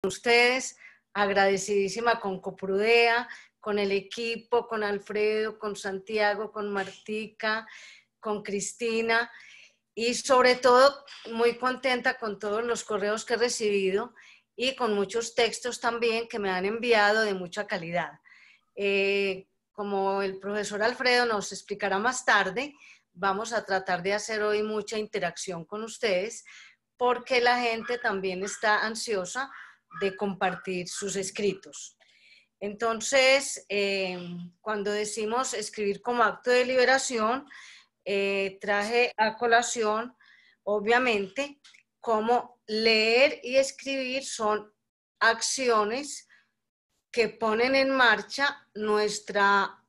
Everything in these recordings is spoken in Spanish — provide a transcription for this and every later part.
ustedes, agradecidísima con Coprudea, con el equipo, con Alfredo, con Santiago, con Martica, con Cristina y sobre todo muy contenta con todos los correos que he recibido y con muchos textos también que me han enviado de mucha calidad. Como el profesor Alfredo nos explicará más tarde, vamos a tratar de hacer hoy mucha interacción con ustedes porque la gente también está ansiosa de compartir sus escritos. Entonces, cuando decimos escribir como acto de liberación, traje a colación, obviamente, cómo leer y escribir son acciones que ponen en marcha nuestra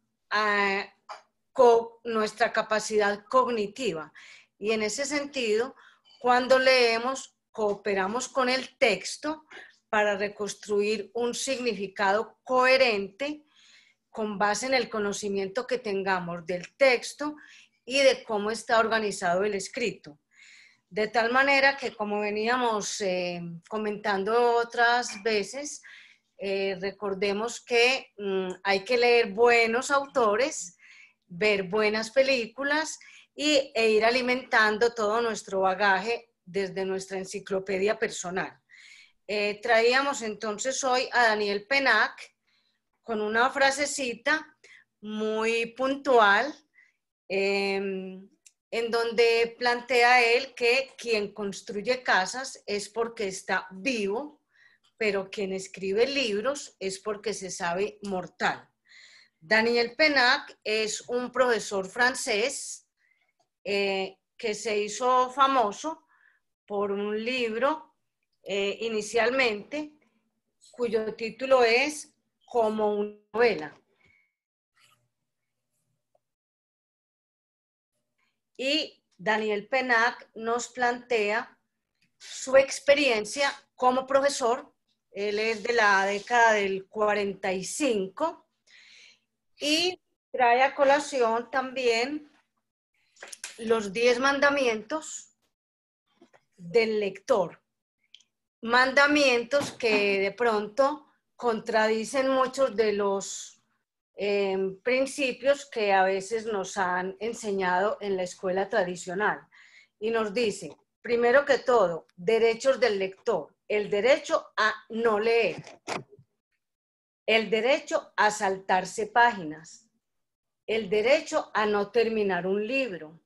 capacidad cognitiva. Y en ese sentido, cuando leemos, cooperamos con el texto para reconstruir un significado coherente con base en el conocimiento que tengamos del texto y de cómo está organizado el escrito. De tal manera que, como veníamos comentando otras veces, recordemos que hay que leer buenos autores, ver buenas películas e ir alimentando todo nuestro bagaje desde nuestra enciclopedia personal. Traíamos entonces hoy a Daniel Pennac con una frasecita muy puntual en donde plantea él que quien construye casas es porque está vivo, pero quien escribe libros es porque se sabe mortal. Daniel Pennac es un profesor francés que se hizo famoso por un libro inicialmente cuyo título es Como una novela. Y Daniel Pennac nos plantea su experiencia como profesor. Él es de la década del 45 y trae a colación también los 10 mandamientos del lector. Mandamientos que de pronto contradicen muchos de los principios que a veces nos han enseñado en la escuela tradicional. Y nos dice, primero que todo, derechos del lector. El derecho a no leer. El derecho a saltarse páginas. El derecho a no terminar un libro.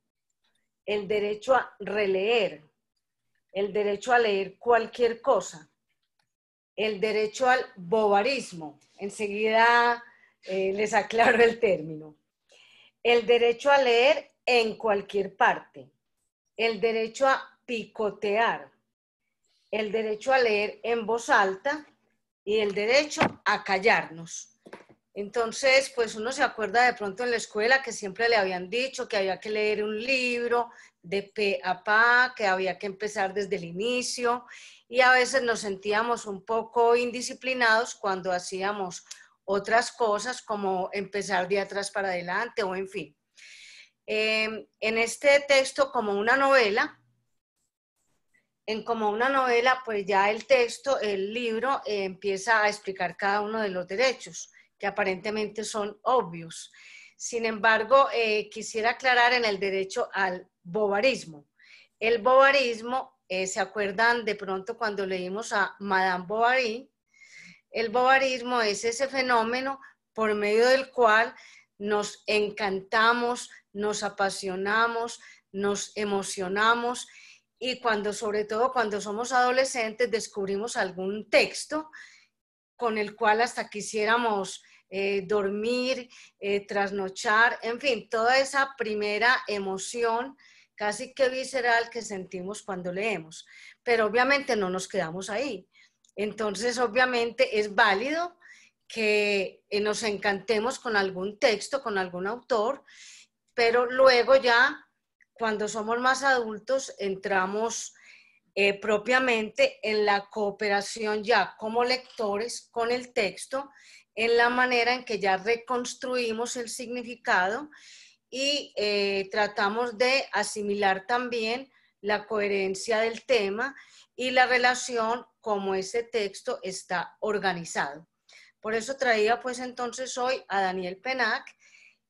El derecho a releer. El derecho a leer cualquier cosa. El derecho al bobarismo. Enseguida les aclaro el término. El derecho a leer en cualquier parte. El derecho a picotear. El derecho a leer en voz alta y el derecho a callarnos. Entonces, pues uno se acuerda de pronto en la escuela que siempre le habían dicho que había que leer un libro de pe a pa, que había que empezar desde el inicio y a veces nos sentíamos un poco indisciplinados cuando hacíamos otras cosas como empezar de atrás para adelante o en fin. En este texto, como una novela, pues ya el texto, el libro, empieza a explicar cada uno de los derechos, que aparentemente son obvios. Sin embargo, quisiera aclarar en el derecho al bobarismo. El bobarismo, ¿se acuerdan de pronto cuando leímos a Madame Bovary? El bobarismo es ese fenómeno por medio del cual nos encantamos, nos apasionamos, nos emocionamos y sobre todo cuando somos adolescentes descubrimos algún texto con el cual hasta quisiéramos dormir, trasnochar, en fin, toda esa primera emoción casi que visceral que sentimos cuando leemos. Pero obviamente no nos quedamos ahí. Entonces, obviamente es válido que nos encantemos con algún texto, con algún autor, pero luego ya, cuando somos más adultos, entramos propiamente en la cooperación ya como lectores con el texto, en la manera en que ya reconstruimos el significado y tratamos de asimilar también la coherencia del tema y la relación como ese texto está organizado. Por eso traía pues entonces hoy a Daniel Penach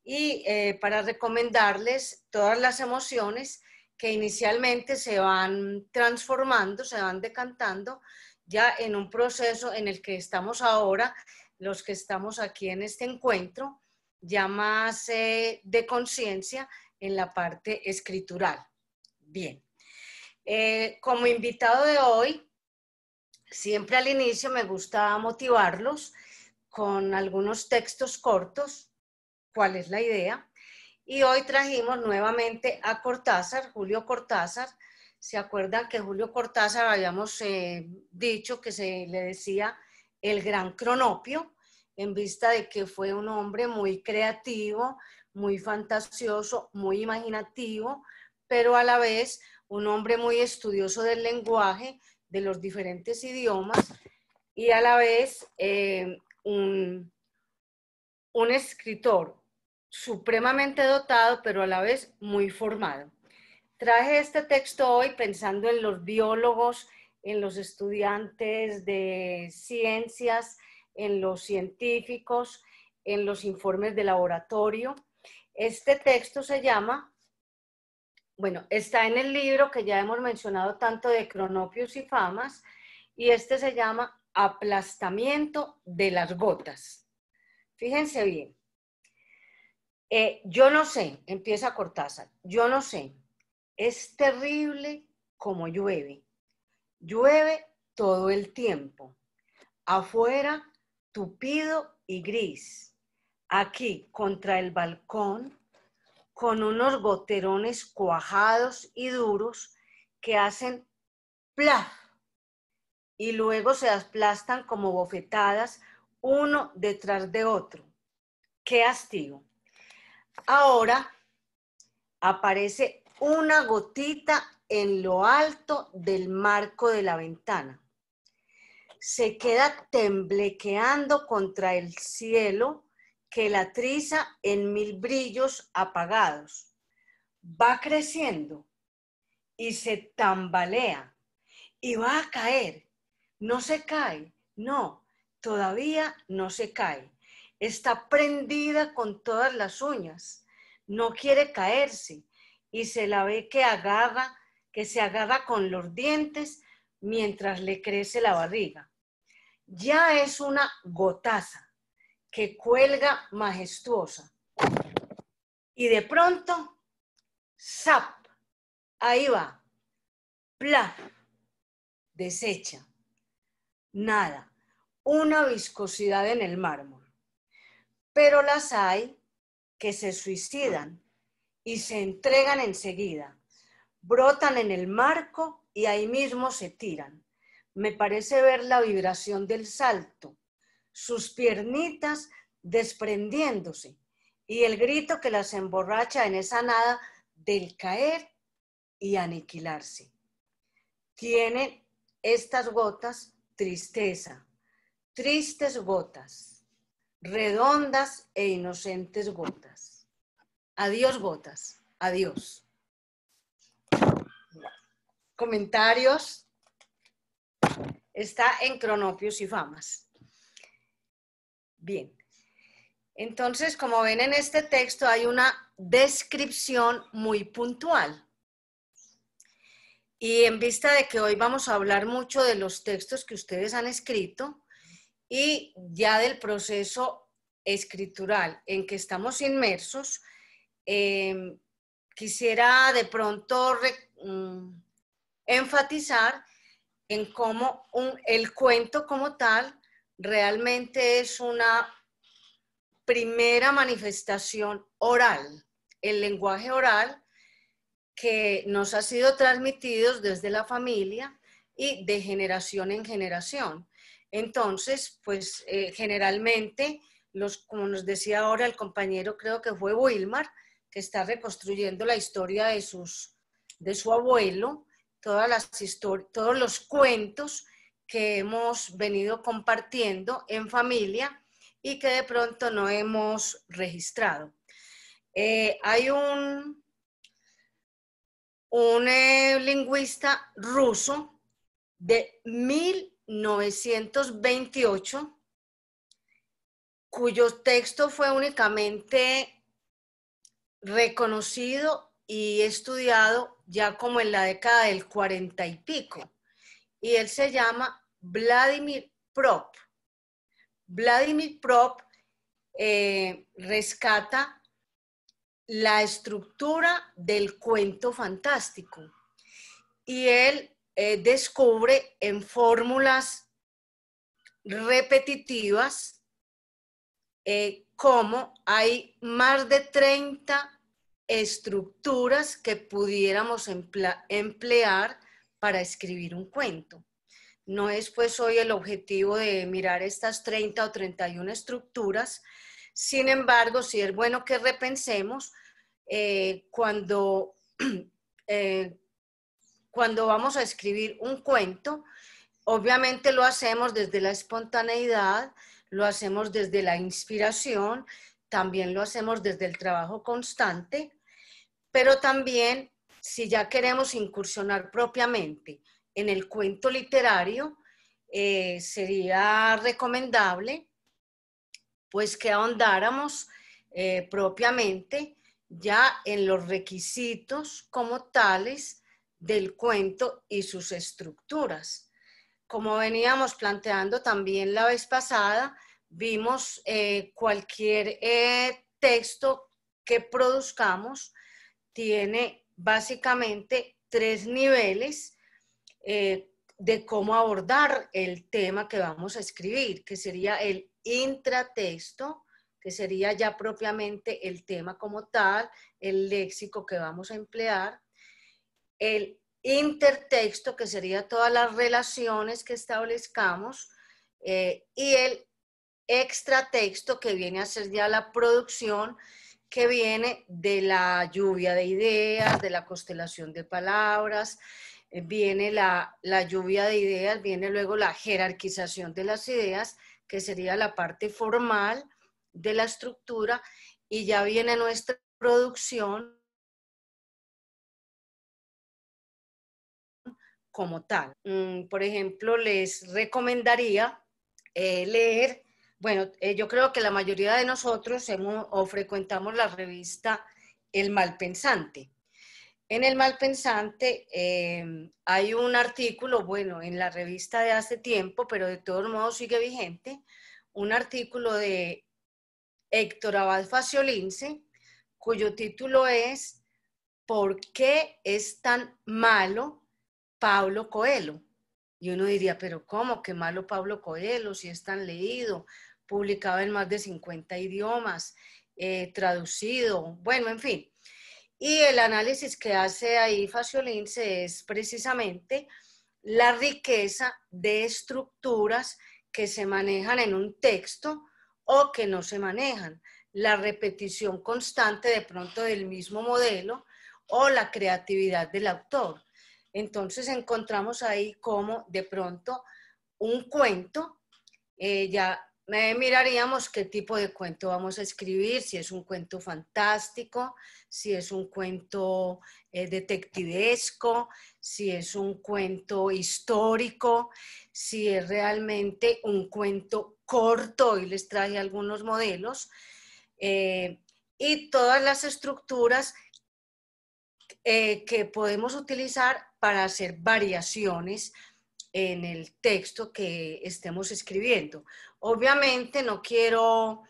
y para recomendarles todas las emociones que inicialmente se van transformando, se van decantando ya en un proceso en el que estamos ahora, los que estamos aquí en este encuentro, ya más de conciencia en la parte escritural. Bien, como invitado de hoy, siempre al inicio me gusta motivarlos con algunos textos cortos. ¿Cuál es la idea? Y hoy trajimos nuevamente a Cortázar, Julio Cortázar. ¿Se acuerdan que Julio Cortázar habíamos dicho que se le decía el gran Cronopio, en vista de que fue un hombre muy creativo, muy fantasioso, muy imaginativo, pero a la vez un hombre muy estudioso del lenguaje, de los diferentes idiomas, y a la vez un escritor supremamente dotado, pero a la vez muy formado. Traje este texto hoy pensando en los biólogos, en los estudiantes de ciencias, en los científicos, en los informes de laboratorio. Este texto se llama, bueno, está en el libro que ya hemos mencionado tanto de Cronopios y Famas, y este se llama Aplastamiento de las gotas. Fíjense bien. Yo no sé, empieza Cortázar, yo no sé, es terrible como llueve, llueve todo el tiempo, afuera tupido y gris, aquí contra el balcón, con unos goterones cuajados y duros que hacen plaf y luego se aplastan como bofetadas uno detrás de otro. ¡Qué hastío! Ahora aparece una gotita en lo alto del marco de la ventana. Se queda temblequeando contra el cielo que la triza en mil brillos apagados. Va creciendo y se tambalea y va a caer. No se cae, no, todavía no se cae. Está prendida con todas las uñas. No quiere caerse y se la ve que se agarra con los dientes mientras le crece la barriga. Ya es una gotaza que cuelga majestuosa. Y de pronto, ¡zap! Ahí va, ¡plaf! Desecha. Nada, una viscosidad en el mármol. Pero las hay que se suicidan y se entregan enseguida, brotan en el marco y ahí mismo se tiran. Me parece ver la vibración del salto, sus piernitas desprendiéndose y el grito que las emborracha en esa nada del caer y aniquilarse. Tienen estas gotas tristeza, tristes gotas, redondas e inocentes gotas. Adiós gotas, adiós. Comentarios. Está en Cronopios y Famas. Bien. Entonces, como ven en este texto, hay una descripción muy puntual. Y en vista de que hoy vamos a hablar mucho de los textos que ustedes han escrito y ya del proceso escritural en que estamos inmersos, quisiera de pronto enfatizar en cómo el cuento como tal realmente es una primera manifestación oral, el lenguaje oral que nos ha sido transmitido desde la familia y de generación en generación. Entonces, pues generalmente, como nos decía ahora el compañero, creo que fue Wilmar, que está reconstruyendo la historia de su abuelo, todos los cuentos que hemos venido compartiendo en familia y que de pronto no hemos registrado. Hay un lingüista ruso de 1928, cuyo texto fue únicamente reconocido y estudiado ya como en la década del 40 y pico. Y él se llama Vladimir Prop. Vladimir Prop rescata la estructura del cuento fantástico y él descubre en fórmulas repetitivas cómo hay más de 30 estructuras que pudiéramos emplear para escribir un cuento. No es pues hoy el objetivo de mirar estas 30 o 31 estructuras, sin embargo, sí es bueno que repensemos cuando vamos a escribir un cuento. Obviamente lo hacemos desde la espontaneidad, lo hacemos desde la inspiración, también lo hacemos desde el trabajo constante, pero también si ya queremos incursionar propiamente en el cuento literario, sería recomendable pues que ahondáramos propiamente ya en los requisitos como tales del cuento y sus estructuras. Como veníamos planteando también la vez pasada, vimos cualquier texto que produzcamos tiene básicamente 3 niveles de cómo abordar el tema que vamos a escribir, que sería el intratexto, que sería ya propiamente el tema como tal, el léxico que vamos a emplear, el intertexto, que sería todas las relaciones que establezcamos, y el extratexto, que viene a ser ya la producción, que viene de la lluvia de ideas, de la constelación de palabras, viene la lluvia de ideas, viene luego la jerarquización de las ideas, que sería la parte formal de la estructura, y ya viene nuestra producción como tal. Por ejemplo, les recomendaría leer, bueno, yo creo que la mayoría de nosotros frecuentamos la revista El Malpensante. En El Malpensante hay un artículo, bueno, en la revista de hace tiempo, pero de todos modos sigue vigente, un artículo de Héctor Abad Faciolince, cuyo título es ¿Por qué es tan malo Paulo Coelho? Y uno diría, pero ¿cómo? ¿Qué malo Paulo Coelho? Si es tan leído, publicado en más de 50 idiomas, traducido, bueno, en fin. Y el análisis que hace ahí Faciolince es precisamente la riqueza de estructuras que se manejan en un texto o que no se manejan, la repetición constante de pronto del mismo modelo o la creatividad del autor. Entonces encontramos ahí como de pronto un cuento, ya miraríamos qué tipo de cuento vamos a escribir, si es un cuento fantástico, si es un cuento detectivesco, si es un cuento histórico, si es realmente un cuento corto. Hoy les traje algunos modelos, y todas las estructuras que podemos utilizar para hacer variaciones en el texto que estemos escribiendo. Obviamente no quiero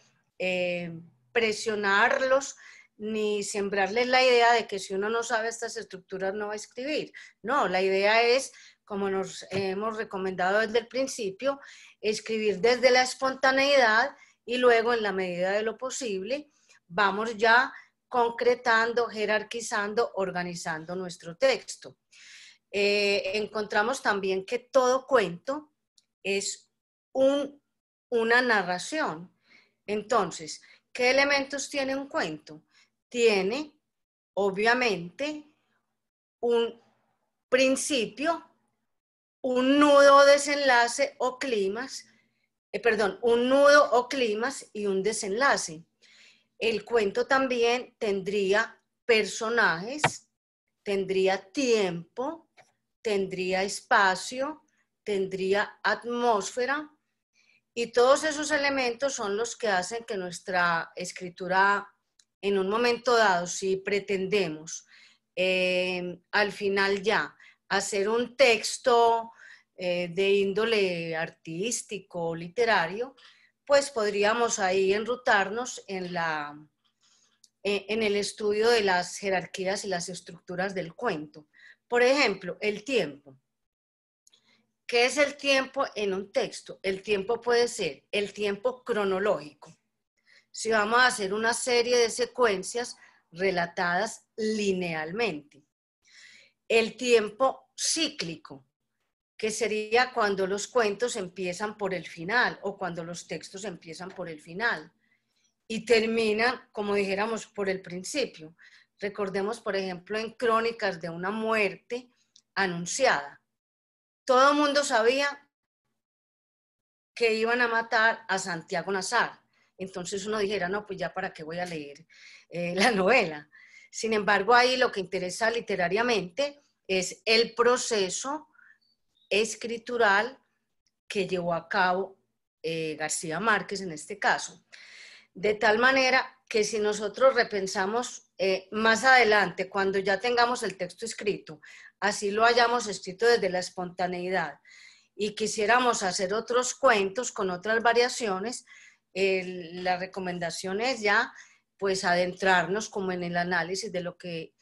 presionarlos ni sembrarles la idea de que si uno no sabe estas estructuras no va a escribir. No, la idea es, como nos hemos recomendado desde el principio, escribir desde la espontaneidad y luego en la medida de lo posible vamos ya concretando, jerarquizando, organizando nuestro texto. Encontramos también que todo cuento es una narración. Entonces, ¿qué elementos tiene un cuento? Tiene, obviamente, un principio, un nudo o desenlace o clímax, un nudo o clímax y un desenlace. El cuento también tendría personajes, tendría tiempo, tendría espacio, tendría atmósfera, y todos esos elementos son los que hacen que nuestra escritura, en un momento dado, si pretendemos al final ya hacer un texto de índole artístico o literario, pues podríamos ahí enrutarnos en el estudio de las jerarquías y las estructuras del cuento. Por ejemplo, el tiempo. ¿Qué es el tiempo en un texto? El tiempo puede ser el tiempo cronológico. Si vamos a hacer una serie de secuencias relatadas linealmente. El tiempo cíclico, que sería cuando los cuentos empiezan por el final o cuando los textos empiezan por el final y terminan, como dijéramos, por el principio. Recordemos, por ejemplo, en Crónicas de una muerte anunciada. Todo el mundo sabía que iban a matar a Santiago Nazar. Entonces uno dijera, no, pues ya para qué voy a leer la novela. Sin embargo, ahí lo que interesa literariamente es el proceso escritural que llevó a cabo García Márquez en este caso. De tal manera que si nosotros repensamos más adelante, cuando ya tengamos el texto escrito, así lo hayamos escrito desde la espontaneidad, y quisiéramos hacer otros cuentos con otras variaciones, la recomendación es ya pues adentrarnos como en el análisis de lo que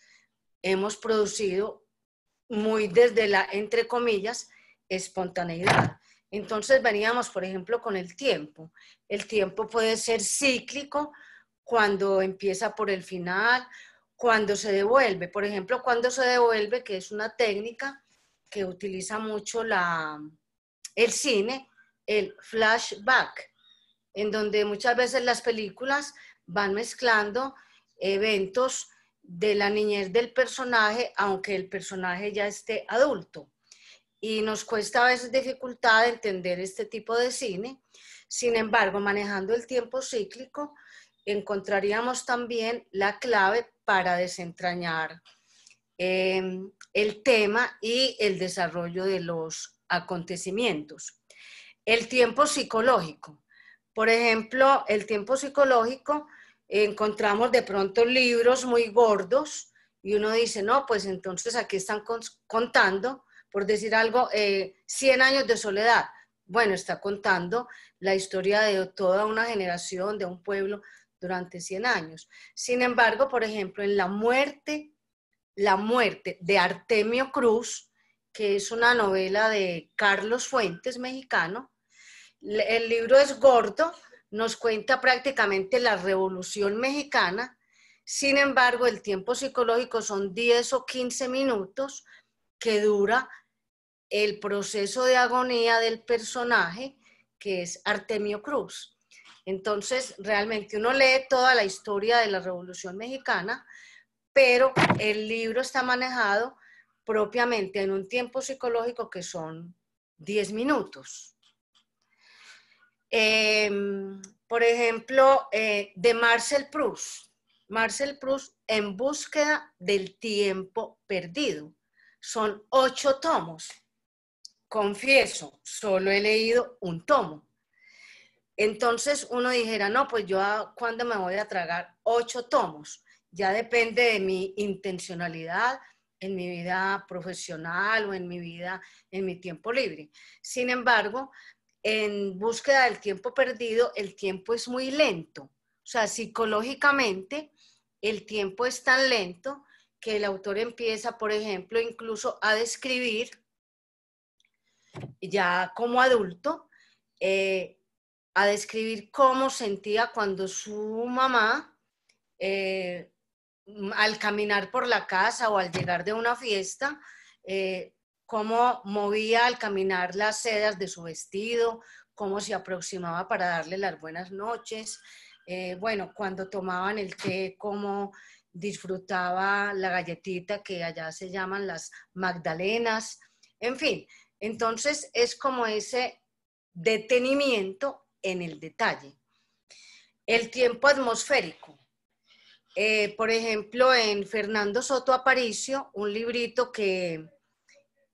hemos producido muy desde la, entre comillas, espontaneidad. Entonces veníamos, por ejemplo, con el tiempo. El tiempo puede ser cíclico cuando empieza por el final, cuando se devuelve. Por ejemplo, cuando se devuelve, que es una técnica que utiliza mucho el cine, el flashback, en donde muchas veces las películas van mezclando eventos de la niñez del personaje, aunque el personaje ya esté adulto. Y nos cuesta a veces dificultad entender este tipo de cine. Sin embargo, manejando el tiempo cíclico, encontraríamos también la clave para desentrañar el tema y el desarrollo de los acontecimientos. El tiempo psicológico. Por ejemplo, el tiempo psicológico, encontramos de pronto libros muy gordos y uno dice, no, pues entonces aquí están contando, por decir algo, 100 años de soledad. Bueno, está contando la historia de toda una generación, de un pueblo durante 100 años. Sin embargo, por ejemplo, en la muerte de Artemio Cruz, que es una novela de Carlos Fuentes, mexicano. El libro es gordo, nos cuenta prácticamente la Revolución Mexicana. Sin embargo, el tiempo psicológico son 10 o 15 minutos que dura el proceso de agonía del personaje, que es Artemio Cruz. Entonces, realmente uno lee toda la historia de la Revolución Mexicana, pero el libro está manejado propiamente en un tiempo psicológico que son 10 minutos. Por ejemplo, de Marcel Proust. Marcel Proust, En búsqueda del tiempo perdido. Son 8 tomos. Confieso, solo he leído un tomo. Entonces uno dijera, no, pues yo ¿cuándo me voy a tragar 8 tomos? Ya depende de mi intencionalidad en mi vida profesional o en mi vida, en mi tiempo libre. Sin embargo, en búsqueda del tiempo perdido, el tiempo es muy lento. O sea, psicológicamente, el tiempo es tan lento que el autor empieza, por ejemplo, incluso a describir, ya como adulto, a describir cómo sentía cuando su mamá, al caminar por la casa o al llegar de una fiesta, cómo movía al caminar las sedas de su vestido, cómo se aproximaba para darle las buenas noches, bueno, cuando tomaban el té, cómo disfrutaba la galletita que allá se llaman las magdalenas, en fin. Entonces es como ese detenimiento en el detalle. El tiempo atmosférico. Por ejemplo, en Fernando Soto Aparicio, un librito que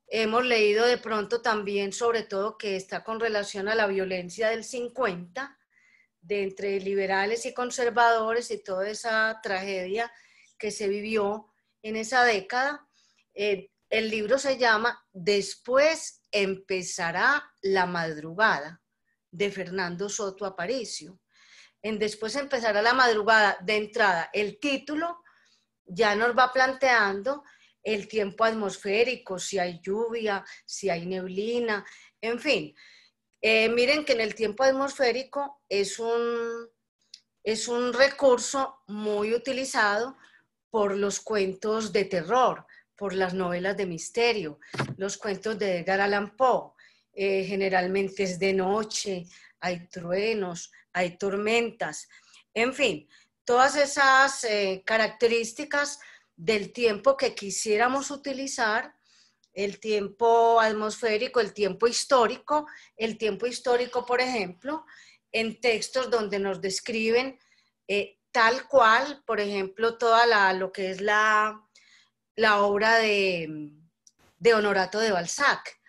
Hemos leído de pronto también, sobre todo, que está con relación a la violencia del 50, de entre liberales y conservadores y toda esa tragedia que se vivió en esa década. El libro se llama Después empezará la madrugada, de Fernando Soto Aparicio. En Después empezará la madrugada, de entrada, el título ya nos va planteando el tiempo atmosférico, si hay lluvia, si hay neblina, en fin. Miren que en el tiempo atmosférico es un recurso muy utilizado por los cuentos de terror, por las novelas de misterio, los cuentos de Edgar Allan Poe. Generalmente es de noche, hay truenos, hay tormentas, en fin, todas esas características del tiempo que quisiéramos utilizar, el tiempo atmosférico, el tiempo histórico, por ejemplo, en textos donde nos describen tal cual, por ejemplo, toda lo que es la obra de Honorato de Balzac,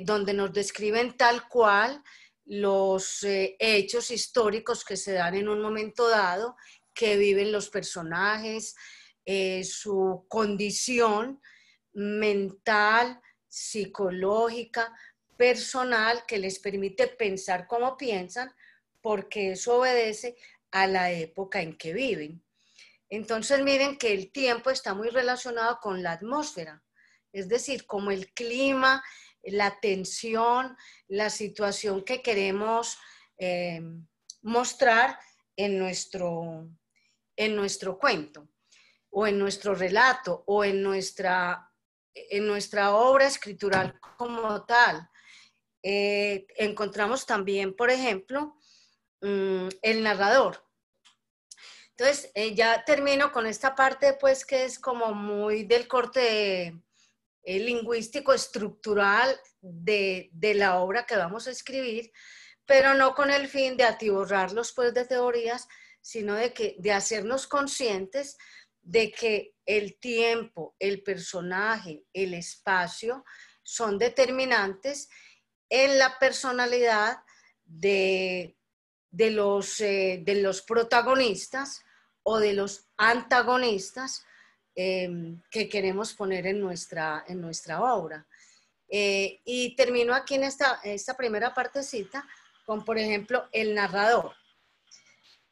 donde nos describen tal cual los hechos históricos que se dan en un momento dado, que viven los personajes, su condición mental, psicológica, personal, que les permite pensar como piensan, porque eso obedece a la época en que viven. Entonces miren que el tiempo está muy relacionado con la atmósfera, es decir, como el clima, la tensión, la situación que queremos mostrar en nuestro cuento, o en nuestro relato, o en nuestra obra escritural como tal. Encontramos también, por ejemplo, el narrador. Entonces, ya termino con esta parte, pues, que es como muy del corte lingüístico, estructural de la obra que vamos a escribir, pero no con el fin de atiborrarlos, pues, de teorías, sino de hacernos conscientes de que el tiempo, el personaje, el espacio son determinantes en la personalidad de los protagonistas o de los antagonistas que queremos poner en nuestra obra. Y termino aquí en esta primera partecita con, por ejemplo, el narrador.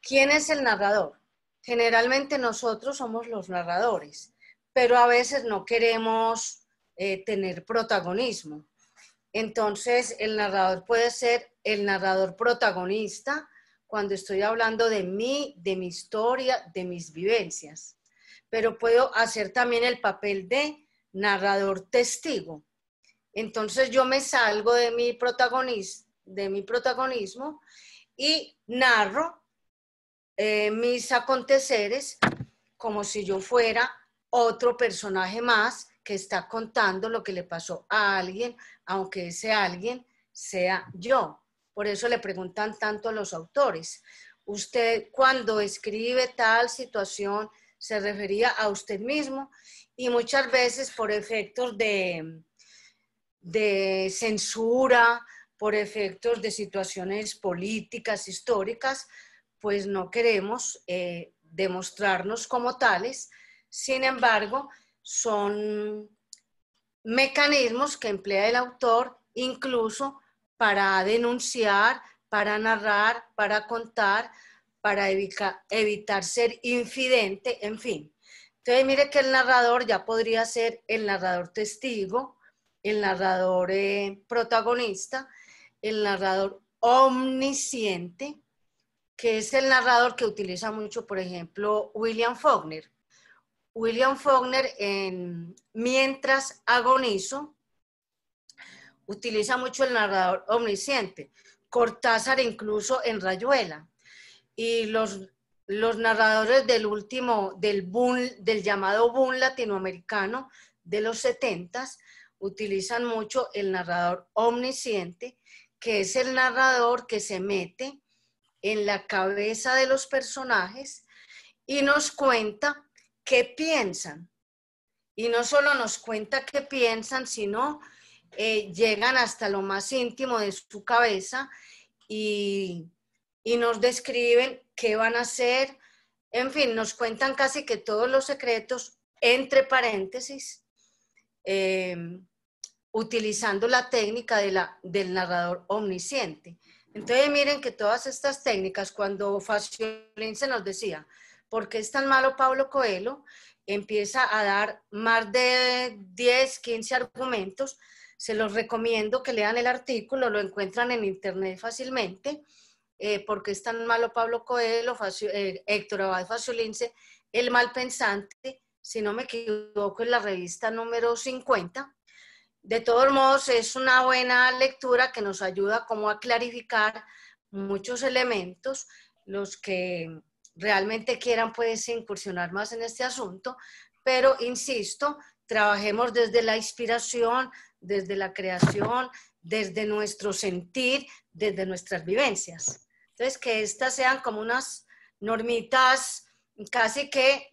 ¿Quién es el narrador? Generalmente nosotros somos los narradores, pero a veces no queremos tener protagonismo. Entonces, el narrador puede ser el narrador protagonista cuando estoy hablando de mí, de mi historia, de mis vivencias. Pero puedo hacer también el papel de narrador testigo. Entonces, yo me salgo de mi protagonismo y narro mis aconteceres como si yo fuera otro personaje más que está contando lo que le pasó a alguien, aunque ese alguien sea yo. Por eso le preguntan tanto a los autores. Usted, cuando escribe tal situación, se refería a usted mismo, y muchas veces por efectos de censura, por efectos de situaciones políticas, históricas, pues no queremos demostrarnos como tales. Sin embargo, son mecanismos que emplea el autor incluso para denunciar, para narrar, para contar, para evitar ser infidente, en fin. Entonces, mire que el narrador ya podría ser el narrador testigo, el narrador protagonista, el narrador omnisciente, que es el narrador que utiliza mucho, por ejemplo, William Faulkner. William Faulkner en Mientras agonizo utiliza mucho el narrador omnisciente. Cortázar incluso en Rayuela. Y los narradores del llamado boom latinoamericano de los 70s utilizan mucho el narrador omnisciente, que es el narrador que se mete en la cabeza de los personajes y nos cuenta qué piensan, y no solo nos cuenta qué piensan, sino llegan hasta lo más íntimo de su cabeza y nos describen qué van a hacer. En fin, nos cuentan casi que todos los secretos, entre paréntesis, utilizando la técnica del narrador omnisciente. Entonces miren que todas estas técnicas, cuando Faciolín se nos decía, ¿por qué es tan malo Paulo Coelho? Empieza a dar más de 10, 15 argumentos. Se los recomiendo que lean el artículo, lo encuentran en internet fácilmente. ¿Por qué es tan malo Paulo Coelho? Héctor Abad Faciolince, El Malpensante, si no me equivoco, en la revista número 50. De todos modos, es una buena lectura que nos ayuda como a clarificar muchos elementos. Los que realmente quieran pueden incursionar más en este asunto, pero insisto, trabajemos desde la inspiración, desde la creación, desde nuestro sentir, desde nuestras vivencias. Entonces, que estas sean como unas normitas casi que,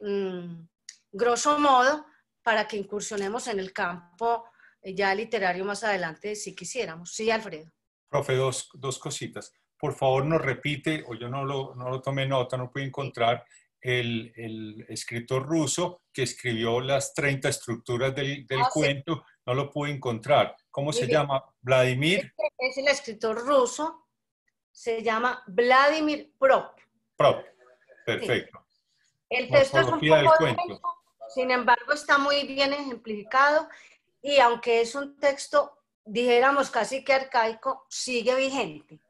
grosso modo, para que incursionemos en el campo ya literario más adelante, si quisiéramos. Sí, Alfredo. Profe, dos cositas. Por favor, nos repite, o yo no lo tomé nota, no pude encontrar el escritor ruso que escribió las 30 estructuras del Sí. cuento, no lo pude encontrar. ¿Cómo Muy se bien. llama? Vladimir Es el escritor ruso, se llama Vladimir Prop. Prop. Sí. Perfecto. El texto es un Morfología poco del cuento. denso, sin embargo está muy bien ejemplificado y aunque es un texto, dijéramos casi que arcaico, sigue vigente.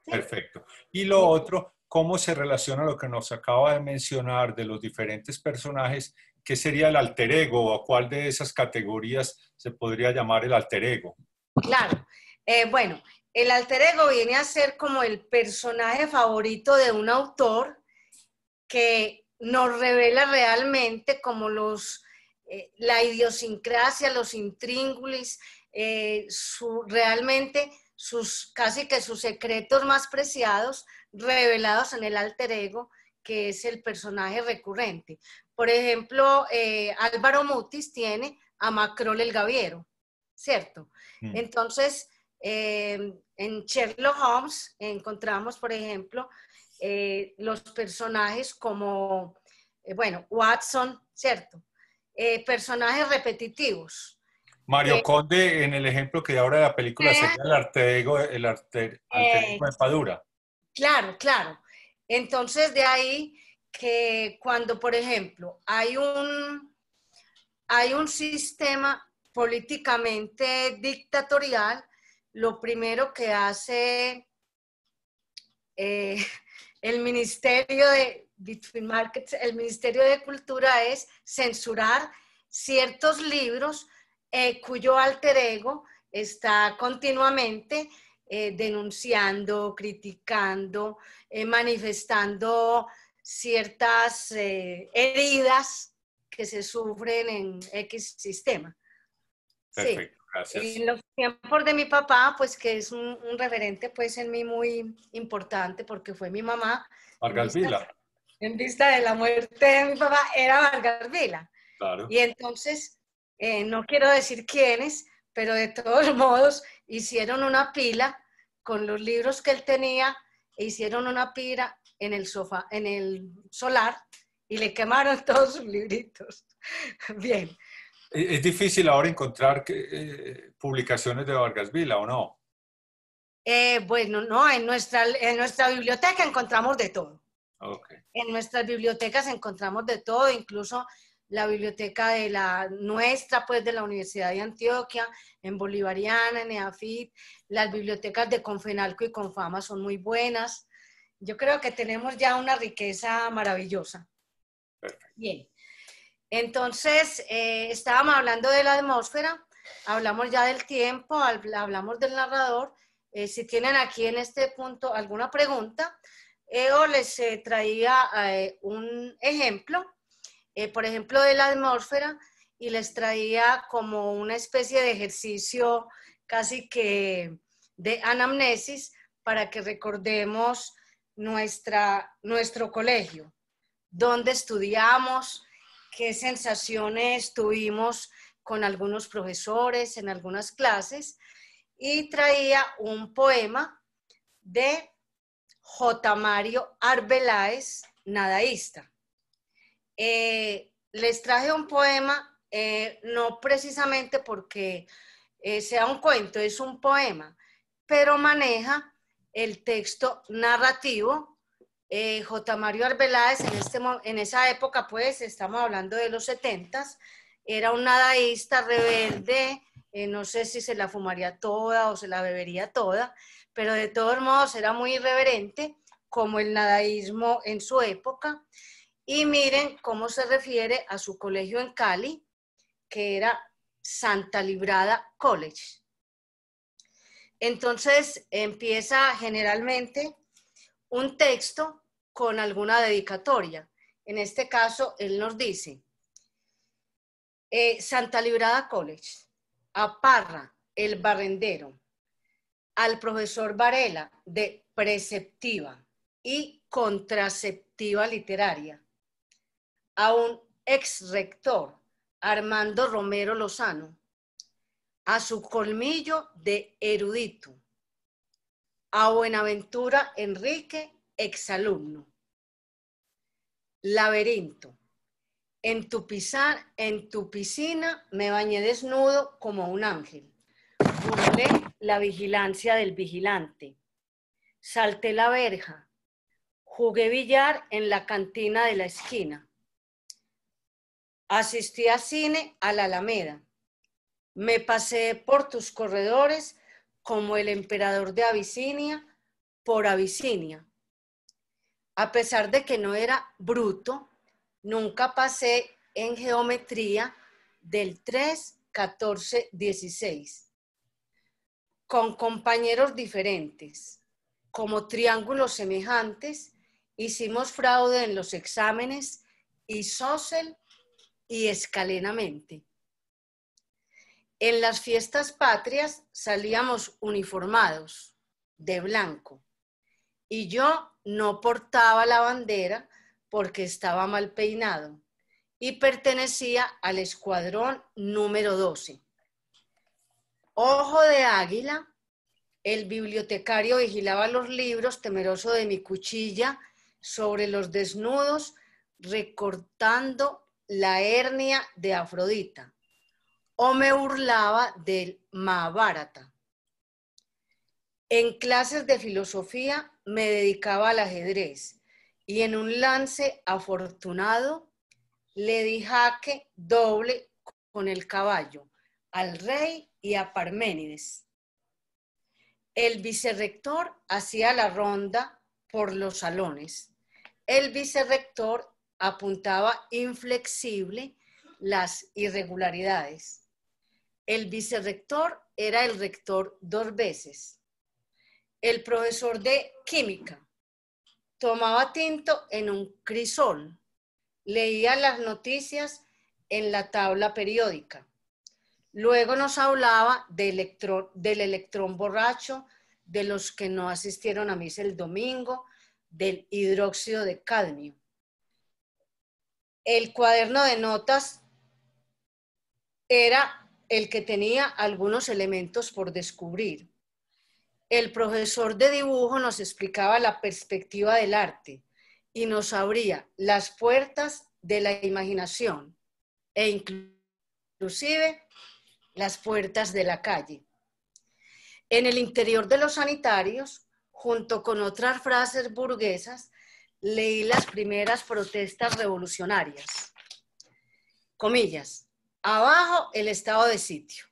¿Sí? Perfecto. Y lo otro, ¿cómo se relaciona lo que nos acaba de mencionar de los diferentes personajes? ¿Qué sería el alter ego o a cuál de esas categorías se podría llamar el alter ego? Claro. Bueno, el alter ego viene a ser como el personaje favorito de un autor que nos revela realmente como la idiosincrasia, los intríngulis, realmente casi que sus secretos más preciados revelados en el alter ego, que es el personaje recurrente. Por ejemplo, Álvaro Mutis tiene a Macrol el Gaviero, ¿cierto? Entonces, en Sherlock Holmes encontramos, por ejemplo, los personajes como, bueno, Watson, ¿cierto? Personajes repetitivos. Mario Conde, en el ejemplo que ahora de la película, Eh, sería el alter ego de Padura. Claro, claro. Entonces, de ahí que cuando, por ejemplo, hay un sistema políticamente dictatorial, lo primero que hace el Ministerio el Ministerio de Cultura es censurar ciertos libros cuyo alter ego está continuamente denunciando, criticando, manifestando ciertas heridas que se sufren en X sistema. Sí. Perfecto, gracias. En los tiempos de mi papá, pues que es un referente pues en mí muy importante porque fue mi mamá, Vargas Vila. en vista de la muerte de mi papá, era Vargas Vila. Claro. Y entonces, no quiero decir quiénes, pero de todos modos hicieron una pila con los libros que él tenía, e hicieron una pila en el sofá, en el solar, y le quemaron todos sus libritos. Bien. Es difícil ahora encontrar publicaciones de Vargas Vila, ¿o no? Bueno, no, en nuestra biblioteca encontramos de todo. Okay. En nuestras bibliotecas encontramos de todo, incluso la biblioteca de nuestra, pues de la Universidad de Antioquia, en Bolivariana, en EAFIT, las bibliotecas de Confenalco y Confama son muy buenas. Yo creo que tenemos ya una riqueza maravillosa. Perfecto. Bien, entonces estábamos hablando de la atmósfera, hablamos ya del tiempo, hablamos del narrador. Si tienen aquí en este punto alguna pregunta, o les traía un ejemplo, por ejemplo, de la atmósfera, y les traía como una especie de ejercicio casi que de anamnesis para que recordemos nuestro colegio, dónde estudiamos, qué sensaciones tuvimos con algunos profesores en algunas clases y traía un poema de J. Mario Arbeláez, nadaísta. Les traje un poema, no precisamente porque sea un cuento, es un poema, pero maneja el texto narrativo. J. Mario Arbeláez en esa época, pues estamos hablando de los 70s, era un nadaísta rebelde, no sé si se la fumaría toda o se la bebería toda, pero de todos modos era muy irreverente, como el nadaísmo en su época. Y miren cómo se refiere a su colegio en Cali, que era Santa Librada College. Entonces empieza generalmente un texto con alguna dedicatoria. En este caso, él nos dice, Santa Librada College, a Parra, el barrendero, al profesor Varela, de preceptiva y contraceptiva literaria, a un ex rector, Armando Romero Lozano, a su colmillo de erudito, a Buenaventura Enrique, exalumno. Laberinto. En tu piscina me bañé desnudo como un ángel. Burlé la vigilancia del vigilante. Salté la verja. Jugué billar en la cantina de la esquina. Asistí a cine a la Alameda. Me pasé por tus corredores como el emperador de Abisinia por Abisinia. A pesar de que no era bruto, nunca pasé en geometría del 3, 14, 16. Con compañeros diferentes, como triángulos semejantes, hicimos fraude en los exámenes isósceles y escalenamente. En las fiestas patrias salíamos uniformados, de blanco, y yo no portaba la bandera porque estaba mal peinado y pertenecía al escuadrón número 12. Ojo de águila, el bibliotecario vigilaba los libros, temeroso de mi cuchilla sobre los desnudos, recortando la hernia de Afrodita, o me burlaba del Mahabharata. En clases de filosofía me dedicaba al ajedrez y en un lance afortunado le di jaque doble con el caballo al rey y a Parménides. El vicerrector hacía la ronda por los salones. El vicerrector apuntaba inflexible las irregularidades. El vicerrector era el rector 2 veces. El profesor de química tomaba tinto en un crisol, leía las noticias en la tabla periódica. Luego nos hablaba del electrón borracho, de los que no asistieron a misa el domingo, del hidróxido de cadmio. El cuaderno de notas era el que tenía algunos elementos por descubrir. El profesor de dibujo nos explicaba la perspectiva del arte y nos abría las puertas de la imaginación e inclusive las puertas de la calle. En el interior de los sanitarios, junto con otras frases burguesas, leí las primeras protestas revolucionarias. Comillas, abajo el estado de sitio.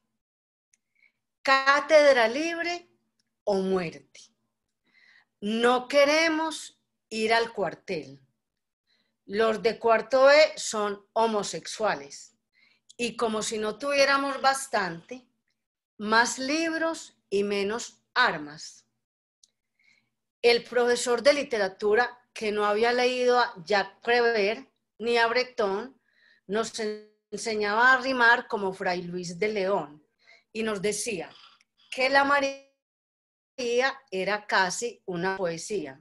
Cátedra libre o muerte. No queremos ir al cuartel. Los de cuarto B son homosexuales. Y como si no tuviéramos bastante, más libros y menos armas. El profesor de literatura, que no había leído a Jacques Prévert ni a Breton, nos enseñaba a rimar como Fray Luis de León y nos decía que la María era casi una poesía.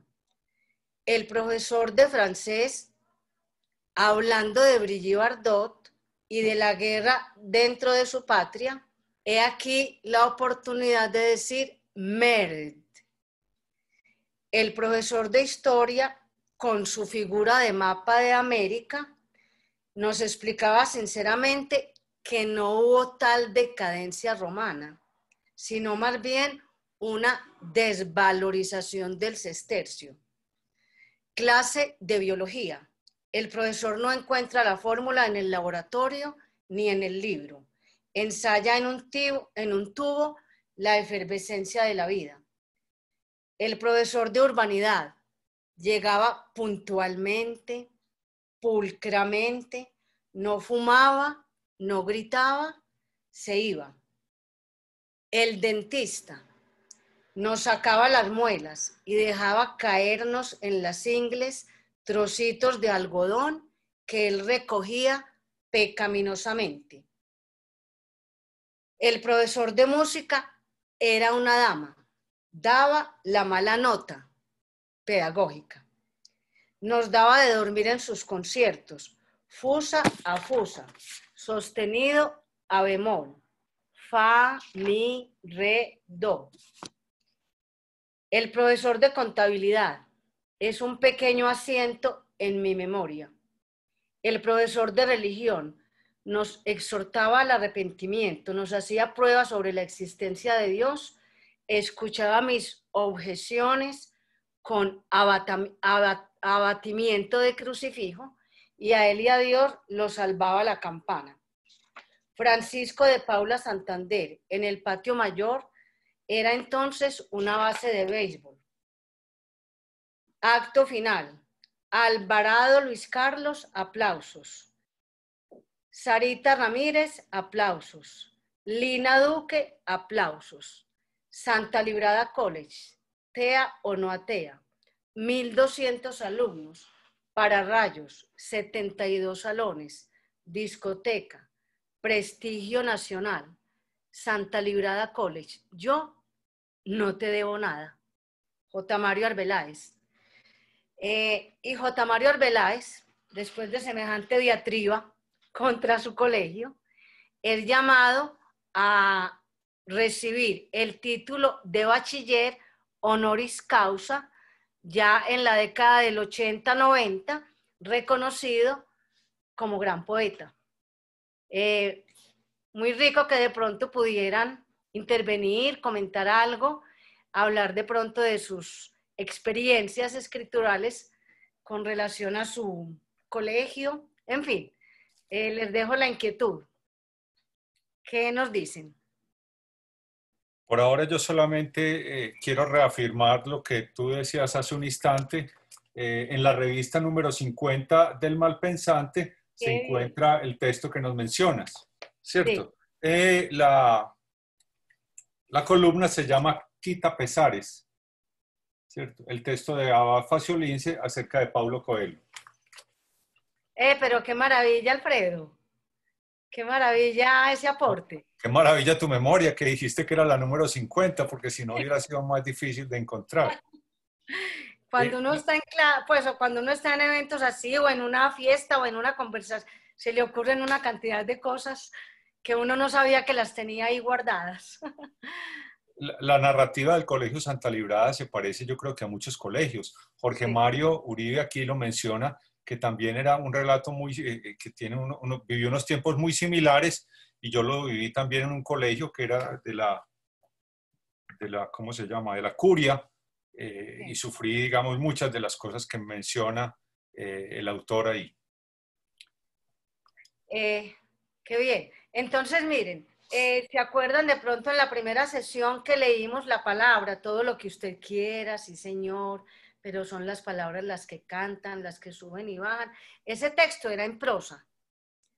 El profesor de francés, hablando de Brigitte Bardot y de la guerra dentro de su patria, he aquí la oportunidad de decir merde. El profesor de historia, con su figura de mapa de América, nos explicaba sinceramente que no hubo tal decadencia romana, sino más bien una desvalorización del sestercio. Clase de biología. El profesor no encuentra la fórmula en el laboratorio ni en el libro. Ensaya en un tubo la efervescencia de la vida. El profesor de urbanidad llegaba puntualmente, pulcramente, no fumaba, no gritaba, se iba. El dentista nos sacaba las muelas y dejaba caernos en las ingles trocitos de algodón que él recogía pecaminosamente. El profesor de música era una dama, daba la mala nota pedagógica. Nos daba de dormir en sus conciertos, fusa a fusa, sostenido a bemol, fa, mi, re, do. El profesor de contabilidad es un pequeño asiento en mi memoria. El profesor de religión nos exhortaba al arrepentimiento, nos hacía pruebas sobre la existencia de Dios, escuchaba mis objeciones con abatimiento de crucifijo y a él y a Dios lo salvaba la campana. Francisco de Paula Santander, en el patio mayor, era entonces una base de béisbol. Acto final. Alvarado Luis Carlos, aplausos. Sarita Ramírez, aplausos. Lina Duque, aplausos. Santa Librada College, tea o no atea, 1.200 alumnos, pararrayos, 72 salones, discoteca, prestigio nacional, Santa Librada College. Yo no te debo nada. J. Mario Arbeláez. Y J. Mario Arbeláez, después de semejante diatriba contra su colegio, es llamado a recibir el título de bachiller honoris causa ya en la década del 80-90, reconocido como gran poeta. Muy rico que de pronto pudieran intervenir, comentar algo, hablar de pronto de sus experiencias escriturales con relación a su colegio, en fin, les dejo la inquietud. ¿Qué nos dicen? Por ahora yo solamente quiero reafirmar lo que tú decías hace un instante. En la revista número 50 del Malpensante se encuentra el texto que nos mencionas, ¿cierto? Sí. La columna se llama Quita Pesares, ¿cierto? El texto de Abad Faciolince acerca de Paulo Coelho. Pero qué maravilla, Alfredo. Qué maravilla ese aporte. Qué maravilla tu memoria, que dijiste que era la número 50, porque si no hubiera sido más difícil de encontrar. Cuando uno está en clase, pues, o cuando uno está en eventos así, o en una fiesta, o en una conversación, se le ocurren una cantidad de cosas que uno no sabía que las tenía ahí guardadas. La narrativa del Colegio Santa Librada se parece, yo creo que a muchos colegios. Jorge Mario Uribe aquí lo menciona, que también era un relato muy, que tiene vivió unos tiempos muy similares, y yo lo viví también en un colegio que era de la ¿cómo se llama?, de la curia, y sufrí, digamos, muchas de las cosas que menciona el autor ahí. Qué bien. Entonces, miren, ¿se acuerdan de pronto en la primera sesión que leímos la palabra, todo lo que usted quiera, sí señor, pero son las palabras las que cantan, las que suben y bajan? Ese texto era en prosa.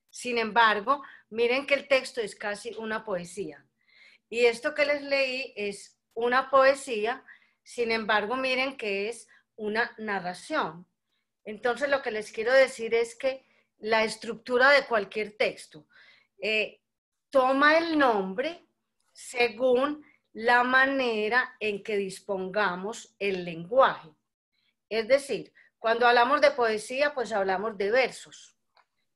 Sin embargo, miren que el texto es casi una poesía. Y esto que les leí es una poesía, sin embargo, miren que es una narración. Entonces, lo que les quiero decir es que la estructura de cualquier texto toma el nombre según la manera en que dispongamos el lenguaje. Es decir, Cuando hablamos de poesía, pues hablamos de versos.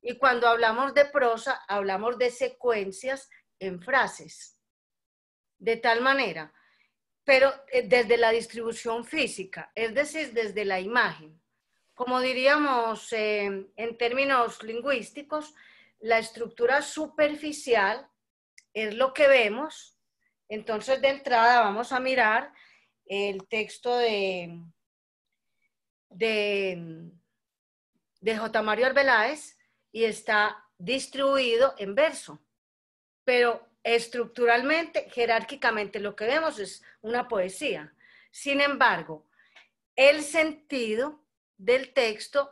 Y cuando hablamos de prosa, hablamos de secuencias en frases. De tal manera, pero desde la distribución física, es decir, desde la imagen. Como diríamos en términos lingüísticos, la estructura superficial es lo que vemos. Entonces, de entrada vamos a mirar el texto de J. Mario Arbeláez y está distribuido en verso. Pero estructuralmente, jerárquicamente, lo que vemos es una poesía. Sin embargo, el sentido del texto,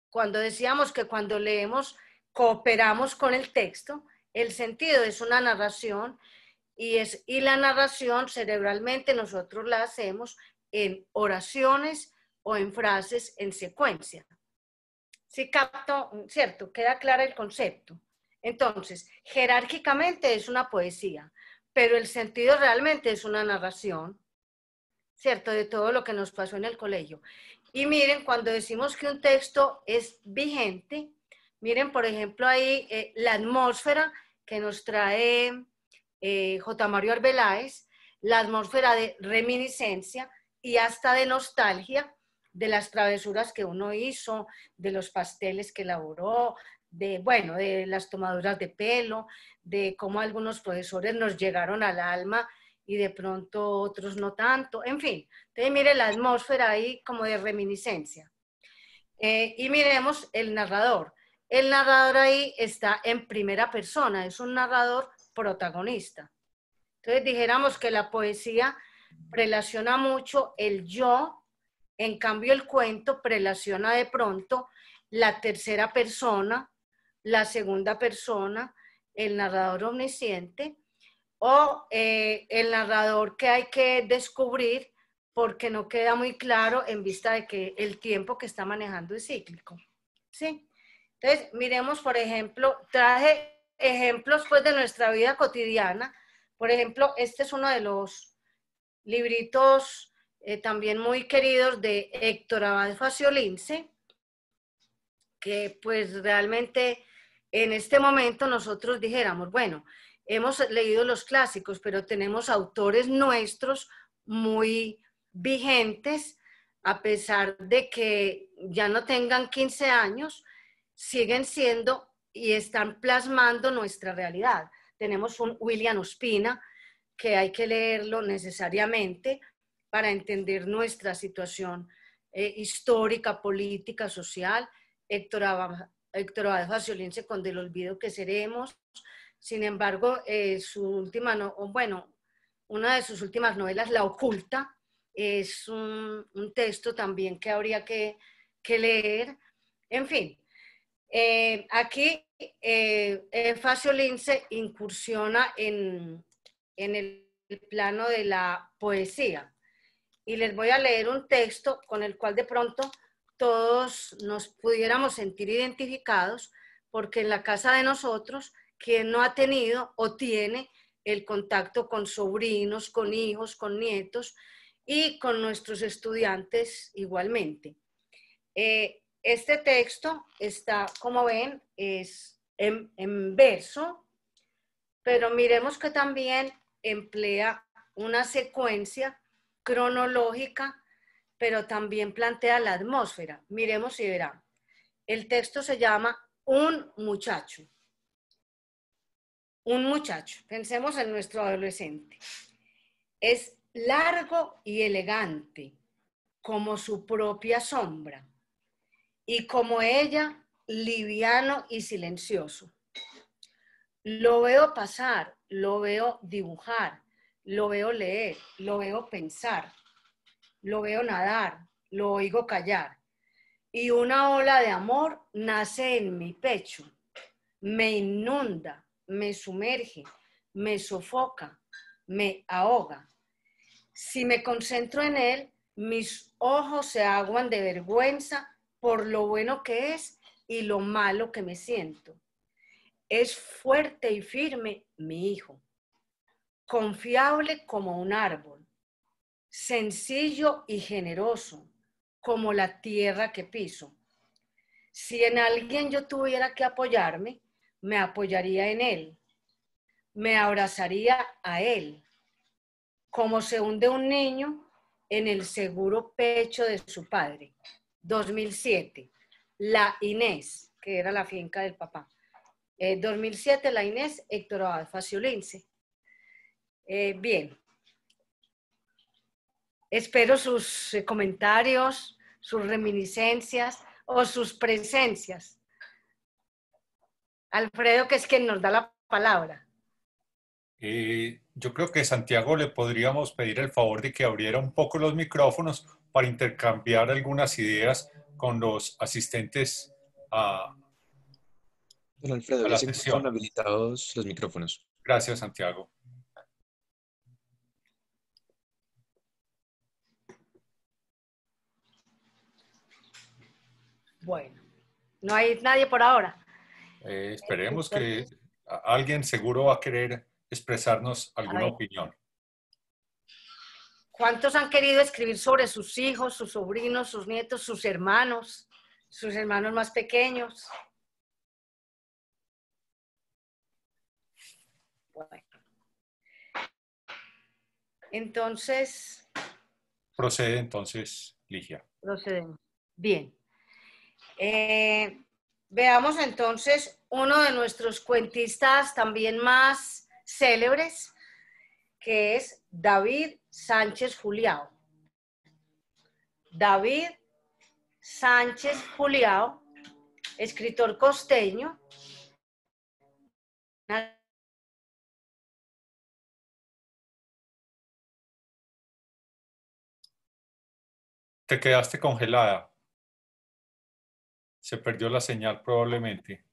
cuando decíamos que cuando leemos cooperamos con el texto, el sentido es una narración y la narración cerebralmente nosotros la hacemos en oraciones o en frases en secuencia. ¿Sí capto? ¿Cierto? Queda claro el concepto. Entonces, jerárquicamente es una poesía, pero el sentido realmente es una narración, ¿cierto? De todo lo que nos pasó en el colegio. Y miren, cuando decimos que un texto es vigente, miren, por ejemplo, ahí la atmósfera que nos trae J. Mario Arbeláez, la atmósfera de reminiscencia y hasta de nostalgia de las travesuras que uno hizo, de los pasteles que elaboró, de las tomaduras de pelo, de cómo algunos profesores nos llegaron al alma y de pronto otros no tanto, en fin. Entonces mire la atmósfera ahí como de reminiscencia. Y miremos el narrador. El narrador ahí está en primera persona, es un narrador protagonista. Entonces dijéramos que la poesía relaciona mucho el yo, en cambio el cuento relaciona de pronto la tercera persona, la segunda persona, el narrador omnisciente o el narrador que hay que descubrir porque no queda muy claro en vista de que el tiempo que está manejando es cíclico. ¿Sí? Entonces, miremos, por ejemplo, traje ejemplos pues, de nuestra vida cotidiana. Por ejemplo, este es uno de los libritos también muy queridos de Héctor Abad Faciolince, que pues realmente en este momento nosotros dijéramos, bueno, hemos leído los clásicos, pero tenemos autores nuestros muy vigentes, a pesar de que ya no tengan 15 años, siguen siendo y están plasmando nuestra realidad. Tenemos un William Ospina, que hay que leerlo necesariamente para entender nuestra situación histórica, política, social. Héctor Abad Faciolince con Del olvido que seremos. Sin embargo, una de sus últimas novelas, La oculta, es un texto también que habría que leer. En fin, aquí Faciolince incursiona en el plano de la poesía. Y les voy a leer un texto con el cual de pronto todos nos pudiéramos sentir identificados, porque en la casa de nosotros, quien no ha tenido o tiene el contacto con sobrinos, con hijos, con nietos y con nuestros estudiantes igualmente. Este texto está, como ven, es en verso, pero miremos que también emplea una secuencia cronológica, pero también plantea la atmósfera. Miremos y verán. El texto se llama Un muchacho. Un muchacho. Pensemos en nuestro adolescente. Es largo y elegante, como su propia sombra, y como ella, liviano y silencioso. Lo veo pasar, lo veo dibujar, lo veo leer, lo veo pensar, lo veo nadar, lo oigo callar. Y una ola de amor nace en mi pecho, me inunda, me sumerge, me sofoca, me ahoga. Si me concentro en él, mis ojos se aguan de vergüenza por lo bueno que es y lo malo que me siento. Es fuerte y firme mi hijo, confiable como un árbol, sencillo y generoso, como la tierra que piso. Si en alguien yo tuviera que apoyarme, me apoyaría en él, me abrazaría a él, como se hunde un niño en el seguro pecho de su padre. 2007, La Inés, que era la finca del papá. 2007, La Inés, Héctor Abad Faciolince. Bien. Espero sus comentarios, sus reminiscencias o sus presencias. Alfredo, que es quien nos da la palabra. Yo creo que Santiago le podríamos pedir el favor de que abriera un poco los micrófonos para intercambiar algunas ideas con los asistentes Don Alfredo, a ya la se encuentran sesión. habilitados los micrófonos. Gracias, Santiago. Bueno, no hay nadie por ahora. Esperemos que alguien seguro va a querer expresarnos alguna opinión. ¿Cuántos han querido escribir sobre sus hijos, sus sobrinos, sus nietos, sus hermanos más pequeños? Bueno. Entonces... Procede entonces, Ligia. Procedemos. Bien. Veamos entonces uno de nuestros cuentistas también más célebres, que es David Sánchez Julião. David Sánchez Julião, escritor costeño. Te quedaste congelada. Se perdió la señal probablemente.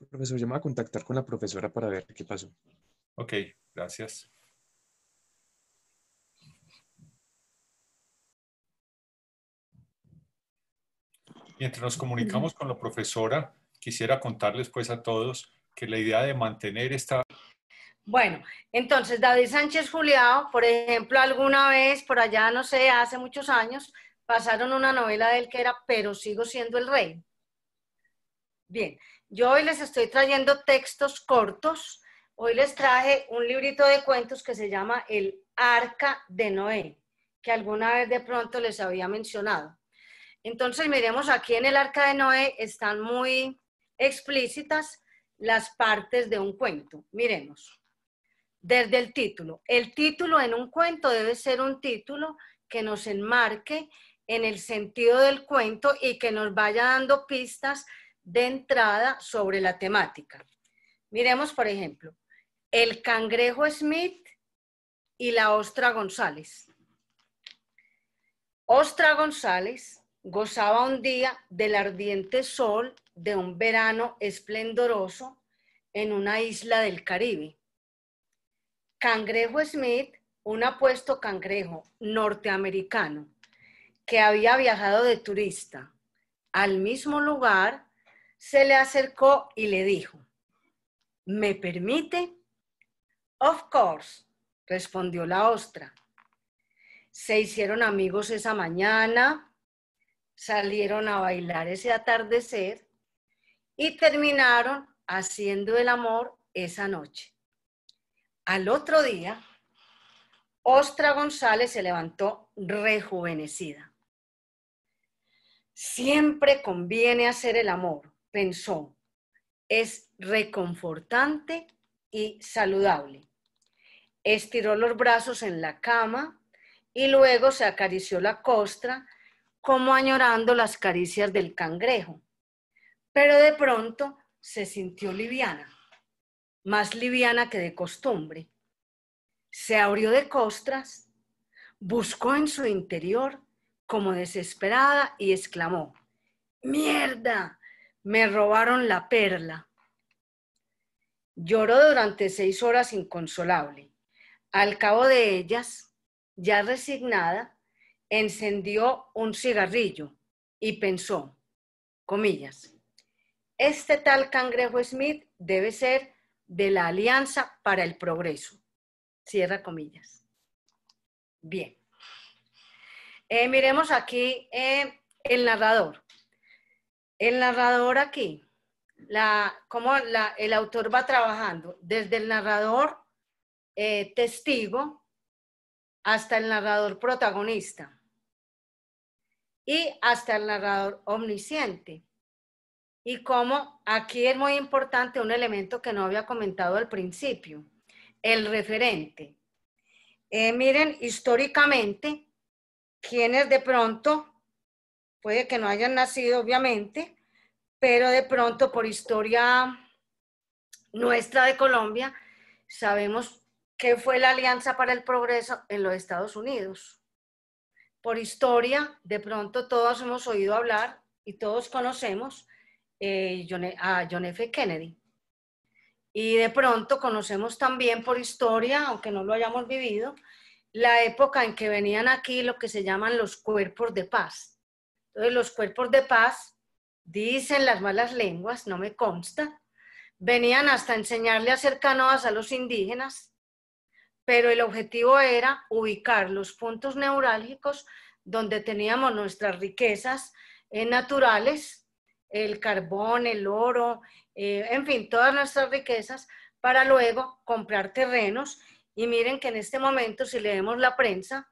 Profesor, yo me voy a contactar con la profesora para ver qué pasó. Ok, gracias. Mientras nos comunicamos con la profesora, quisiera contarles pues a todos que la idea de mantener esta... Bueno, entonces David Sánchez Julião, por ejemplo, alguna vez, por allá, no sé, hace muchos años, pasaron una novela de él que era Pero sigo siendo el rey. Bien, yo hoy les estoy trayendo textos cortos. Hoy les traje un librito de cuentos que se llama El Arca de Noé, que alguna vez de pronto les había mencionado. Entonces, miremos aquí en el Arca de Noé, están muy explícitas las partes de un cuento. Miremos. Desde el título en un cuento debe ser un título que nos enmarque en el sentido del cuento y que nos vaya dando pistas de entrada sobre la temática. Miremos, por ejemplo, El cangrejo Smith y la ostra González. Ostra González gozaba un día del ardiente sol de un verano esplendoroso en una isla del Caribe. Cangrejo Smith, un apuesto cangrejo norteamericano que había viajado de turista al mismo lugar, se le acercó y le dijo, ¿me permite? Of course, respondió la ostra. Se hicieron amigos esa mañana, salieron a bailar ese atardecer y terminaron haciendo el amor esa noche. Al otro día, Ostra González se levantó rejuvenecida. Siempre conviene hacer el amor, pensó. Es reconfortante y saludable. Estiró los brazos en la cama y luego se acarició la costra como añorando las caricias del cangrejo. Pero de pronto se sintió liviana, más liviana que de costumbre. Se abrió de costras, buscó en su interior como desesperada y exclamó, ¡mierda! Me robaron la perla. Lloró durante 6 horas inconsolable. Al cabo de ellas, ya resignada, encendió un cigarrillo y pensó, comillas, este tal cangrejo Smith debe ser de la Alianza para el Progreso. cierra comillas. Bien. Miremos aquí el narrador. El narrador aquí, cómo el autor va trabajando desde el narrador testigo hasta el narrador protagonista y hasta el narrador omnisciente. Y cómo aquí es muy importante un elemento que no había comentado al principio, el referente. Miren, históricamente, quienes de pronto, puede que no hayan nacido obviamente, pero de pronto por historia nuestra de Colombia, sabemos qué fue la Alianza para el Progreso en los Estados Unidos. Por historia, de pronto todos hemos oído hablar y todos conocemos a John F. Kennedy. Y de pronto conocemos también por historia, aunque no lo hayamos vivido, la época en que venían aquí lo que se llaman los cuerpos de paz. Entonces los cuerpos de paz, dicen las malas lenguas, no me consta, venían hasta enseñarle a hacer canoas a los indígenas, pero el objetivo era ubicar los puntos neurálgicos donde teníamos nuestras riquezas naturales, el carbón, el oro, en fin, todas nuestras riquezas, para luego comprar terrenos. Y miren que en este momento, si leemos la prensa,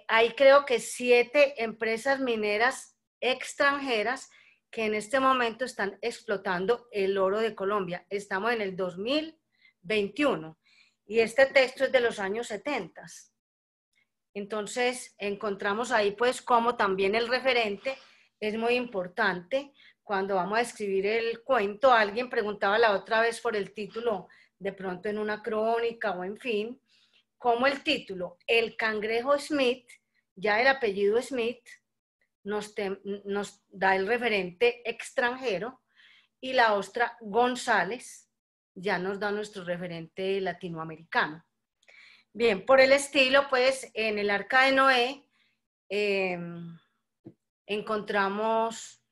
hay creo que 7 empresas mineras extranjeras que en este momento están explotando el oro de Colombia. Estamos en el 2021 y este texto es de los años 70. Entonces encontramos ahí pues cómo también el referente es muy importante. Cuando vamos a escribir el cuento, alguien preguntaba la otra vez por el título, de pronto en una crónica o en fin, como el título, El Cangrejo Smith, ya el apellido Smith, nos da el referente extranjero, y la otra, González, ya nos da nuestro referente latinoamericano. Bien, por el estilo, pues, en el Arca de Noé encontramos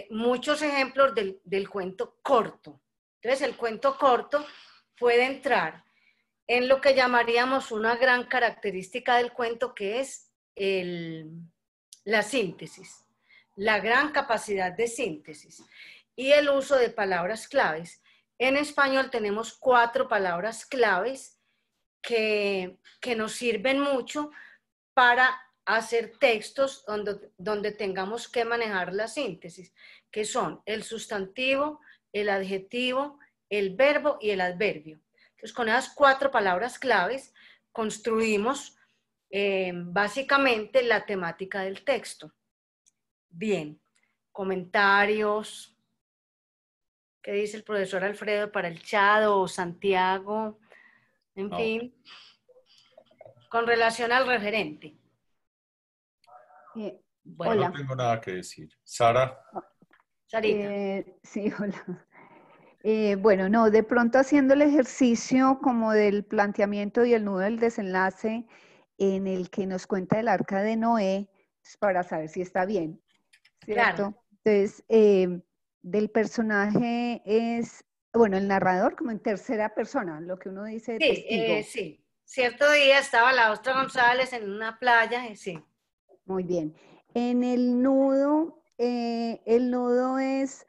muchos ejemplos del cuento corto. Entonces, el cuento corto puede entrar en lo que llamaríamos una gran característica del cuento, que es la síntesis, la gran capacidad de síntesis y el uso de palabras claves. En español tenemos 4 palabras claves que nos sirven mucho para hacer textos donde tengamos que manejar la síntesis, que son el sustantivo, el adjetivo, el verbo y el adverbio. Entonces, con esas 4 palabras claves construimos básicamente la temática del texto. Bien, comentarios. ¿Qué dice el profesor Alfredo para el chat o Santiago? En fin, con relación al referente. Bueno, hola. No tengo nada que decir. Sara. Sarita. Sí, hola. Bueno, no, de pronto haciendo el ejercicio como del planteamiento y el nudo del desenlace en el que nos cuenta el Arca de Noé, para saber si está bien, ¿cierto? Claro. Entonces, del personaje es, bueno, el narrador como en tercera persona, lo que uno dice de testigo. Sí. Cierto día estaba la Ostra González en una playa, sí. Muy bien. En el nudo es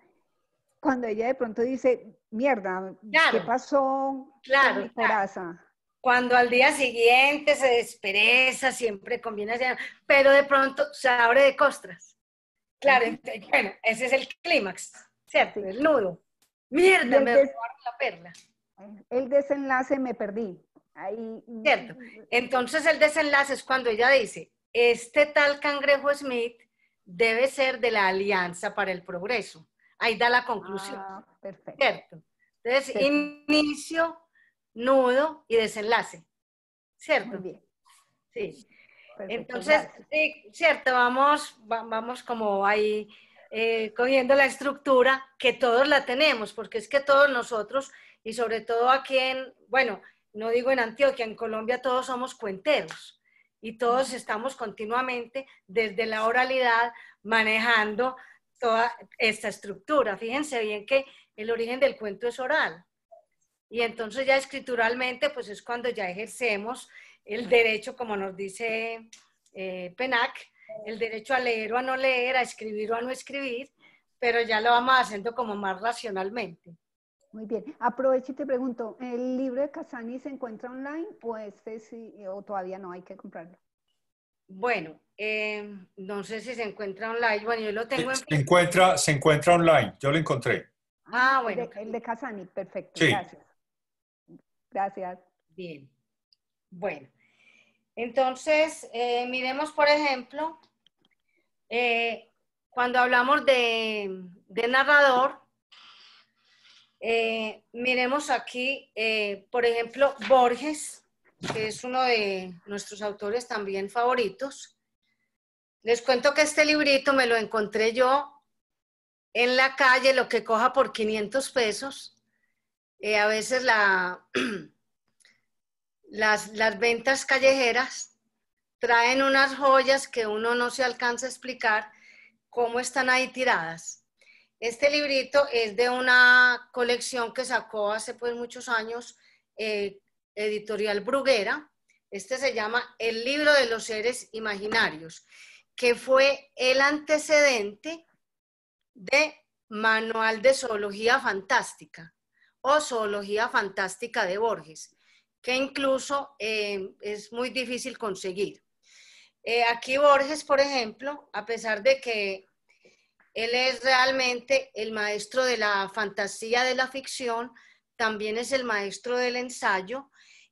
cuando ella de pronto dice, mierda, claro, ¿qué pasó con mi coraza? Claro. Cuando al día siguiente se despereza, siempre conviene hacer, pero de pronto se abre de costras. Claro, bueno, ese es el clímax, ¿cierto? Sí. El nudo. Mierda, me robaron la perla. El desenlace me perdí. Ahí. Cierto. Entonces el desenlace es cuando ella dice, este tal Cangrejo Smith debe ser de la Alianza para el Progreso. Ahí da la conclusión. Perfecto. ¿Cierto? Entonces, perfecto. Inicio, nudo y desenlace. ¿Cierto? Muy bien. Sí. Perfecto, entonces, sí, cierto, vamos como ahí cogiendo la estructura que todos la tenemos, porque es que todos nosotros, y sobre todo aquí bueno, no digo en Antioquia, en Colombia todos somos cuenteros y todos estamos continuamente desde la oralidad manejando toda esta estructura. Fíjense bien que el origen del cuento es oral. Y entonces ya escrituralmente, pues es cuando ya ejercemos el derecho, como nos dice PENAC, el derecho a leer o a no leer, a escribir o a no escribir, pero ya lo vamos haciendo como más racionalmente. Muy bien. Aprovecho y te pregunto, ¿el libro de Casani se encuentra online o sí, o todavía no hay que comprarlo? Bueno, no sé si se encuentra online. Bueno, yo lo tengo en... Se encuentra online, yo lo encontré. Ah, bueno. El de Casani, perfecto, Sí. gracias. Gracias. Bien. Bueno, entonces, miremos, por ejemplo, cuando hablamos de narrador, miremos aquí, por ejemplo, Borges, que es uno de nuestros autores también favoritos. Les cuento que este librito me lo encontré yo en la calle, lo que coja por 500 pesos. A veces las ventas callejeras traen unas joyas que uno no se alcanza a explicar cómo están ahí tiradas. Este librito es de una colección que sacó hace pues muchos años Editorial Bruguera. Este se llama El libro de los seres imaginarios, que fue el antecedente de Manual de Zoología Fantástica o Zoología Fantástica de Borges, que incluso es muy difícil conseguir. Aquí Borges, por ejemplo, a pesar de que él es realmente el maestro de la fantasía, de la ficción, también es el maestro del ensayo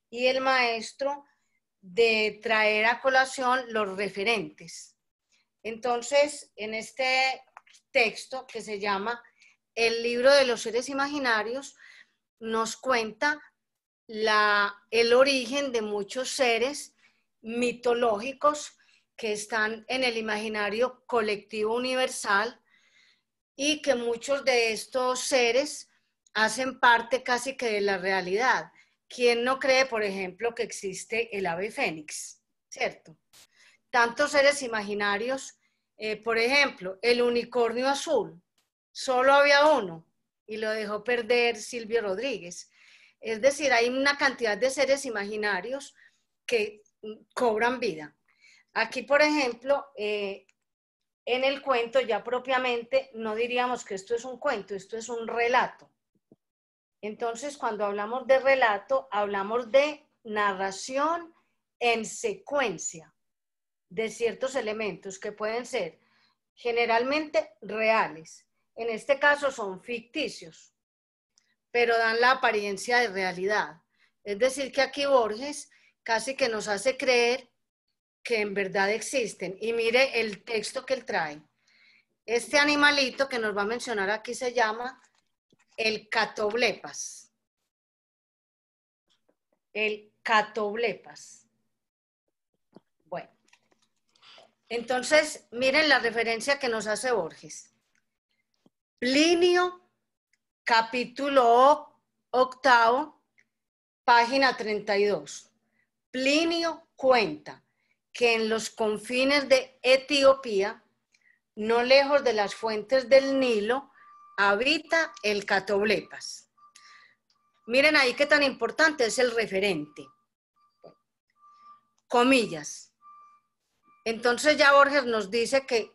y el maestro de traer a colación los referentes. Entonces, en este texto que se llama El libro de los seres imaginarios, nos cuenta el origen de muchos seres mitológicos que están en el imaginario colectivo universal y que muchos de estos seres hacen parte casi que de la realidad. ¿Quién no cree, por ejemplo, que existe el ave fénix? ¿Cierto? Tantos seres imaginarios, por ejemplo, el unicornio azul, solo había uno y lo dejó perder Silvio Rodríguez. Es decir, hay una cantidad de seres imaginarios que cobran vida. Aquí, por ejemplo, en el cuento ya propiamente no diríamos que esto es un cuento, esto es un relato. Entonces, cuando hablamos de relato, hablamos de narración en secuencia de ciertos elementos que pueden ser generalmente reales. En este caso son ficticios, pero dan la apariencia de realidad. Es decir, que aquí Borges casi que nos hace creer que en verdad existen. Y mire el texto que él trae. Este animalito que nos va a mencionar aquí se llama el catoblepas. El catoblepas. Bueno, entonces miren la referencia que nos hace Borges. Plinio, capítulo 8, página 32. Plinio cuenta que en los confines de Etiopía, no lejos de las fuentes del Nilo, habita el catoblepas. Miren ahí qué tan importante es el referente. Comillas. Entonces ya Borges nos dice que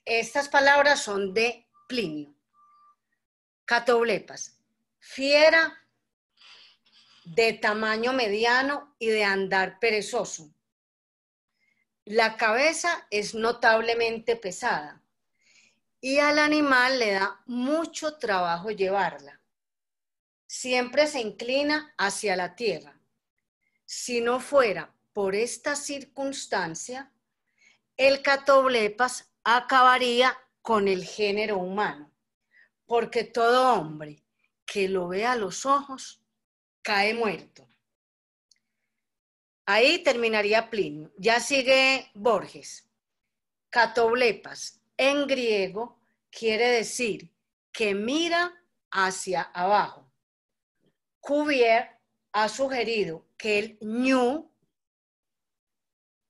estas palabras son de Plinio. Catoblepas, fiera de tamaño mediano y de andar perezoso. La cabeza es notablemente pesada y al animal le da mucho trabajo llevarla. Siempre se inclina hacia la tierra. Si no fuera por esta circunstancia, el catoblepas acabaría con el género humano, porque todo hombre que lo vea a los ojos cae muerto. Ahí terminaría Plinio. Ya sigue Borges. Catoblepas en griego quiere decir que mira hacia abajo. Cuvier ha sugerido que el ñu,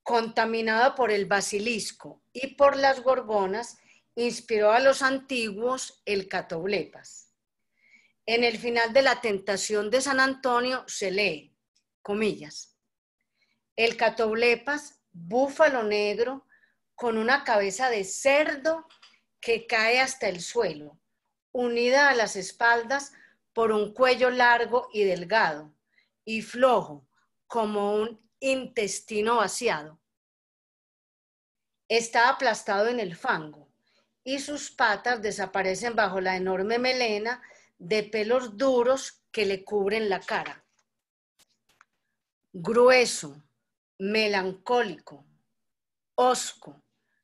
contaminado por el basilisco y por las gorgonas, inspiró a los antiguos el catoblepas. En el final de la tentación de San Antonio se lee, comillas, el catoblepas, búfalo negro, con una cabeza de cerdo que cae hasta el suelo, unida a las espaldas por un cuello largo y delgado, y flojo, como un intestino vaciado. Está aplastado en el fango, y sus patas desaparecen bajo la enorme melena de pelos duros que le cubren la cara. Grueso, melancólico, hosco,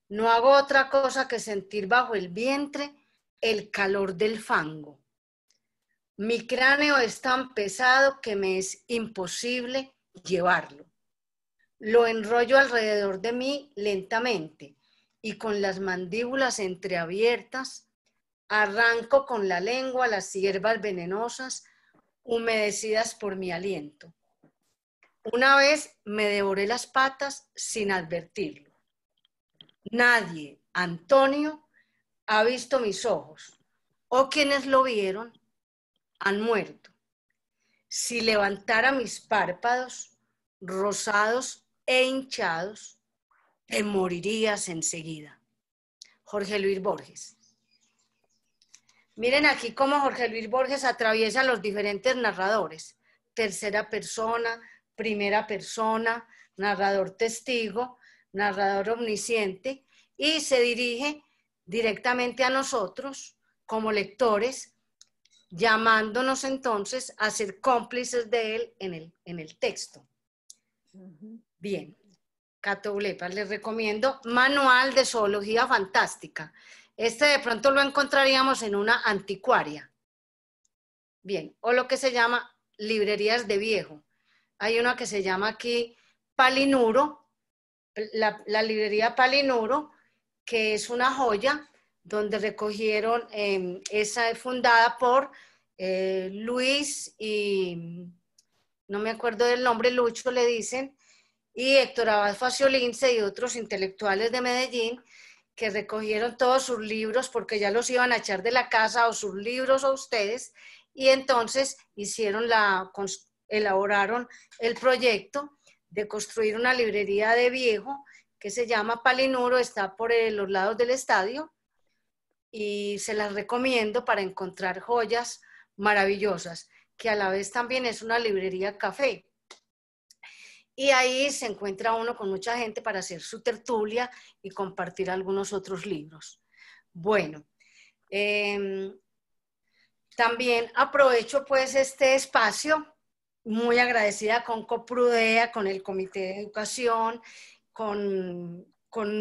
no hago otra cosa que sentir bajo el vientre el calor del fango. Mi cráneo es tan pesado que me es imposible llevarlo. Lo enrollo alrededor de mí lentamente y con las mandíbulas entreabiertas arranco con la lengua las hierbas venenosas humedecidas por mi aliento. Una vez me devoré las patas sin advertirlo. Nadie, Antonio, ha visto mis ojos, o quienes lo vieron han muerto. Si levantara mis párpados, rosados e hinchados, te morirías enseguida. Jorge Luis Borges. Miren aquí cómo Jorge Luis Borges atraviesa los diferentes narradores. Tercera persona, primera persona, narrador testigo, narrador omnisciente, y se dirige directamente a nosotros como lectores, llamándonos entonces a ser cómplices de él en el texto. Bien, catoblepas, les recomiendo Manual de Zoología Fantástica. Este de pronto lo encontraríamos en una anticuaria. Bien, o lo que se llama librerías de viejo. Hay una que se llama aquí Palinuro, la librería Palinuro, que es una joya donde recogieron, esa es fundada por Luis y no me acuerdo del nombre, Lucho le dicen, y Héctor Abad Faciolince y otros intelectuales de Medellín que recogieron todos sus libros porque ya los iban a echar de la casa, o sus libros o ustedes, y entonces elaboraron el proyecto de construir una librería de viejo que se llama Palinuro, está por los lados del estadio, y se las recomiendo para encontrar joyas maravillosas, que a la vez también es una librería café. Y ahí se encuentra uno con mucha gente para hacer su tertulia y compartir algunos otros libros. Bueno, también aprovecho pues este espacio, muy agradecida con Coprudea, con el Comité de Educación, con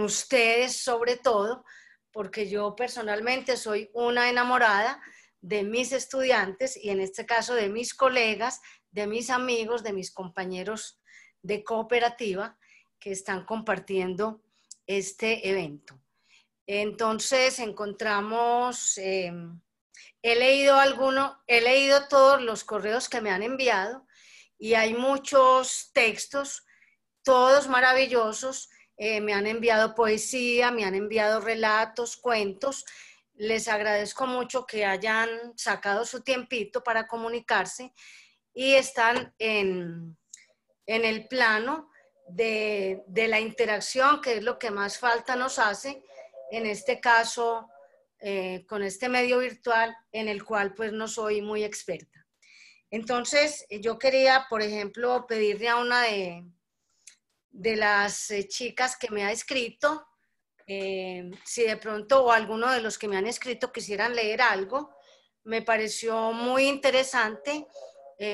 ustedes sobre todo, porque yo personalmente soy una enamorada de mis estudiantes y en este caso de mis colegas, de mis amigos, de mis compañeros de cooperativa que están compartiendo este evento. Entonces encontramos, he leído todos los correos que me han enviado y hay muchos textos, todos maravillosos. Me han enviado poesía, me han enviado relatos, cuentos. Les agradezco mucho que hayan sacado su tiempito para comunicarse y están en el plano de la interacción, que es lo que más falta nos hace, en este caso, con este medio virtual en el cual pues no soy muy experta. Entonces, yo quería, por ejemplo, pedirle a una de las chicas que me ha escrito, si de pronto o alguno de los que me han escrito quisieran leer algo. Me pareció muy interesante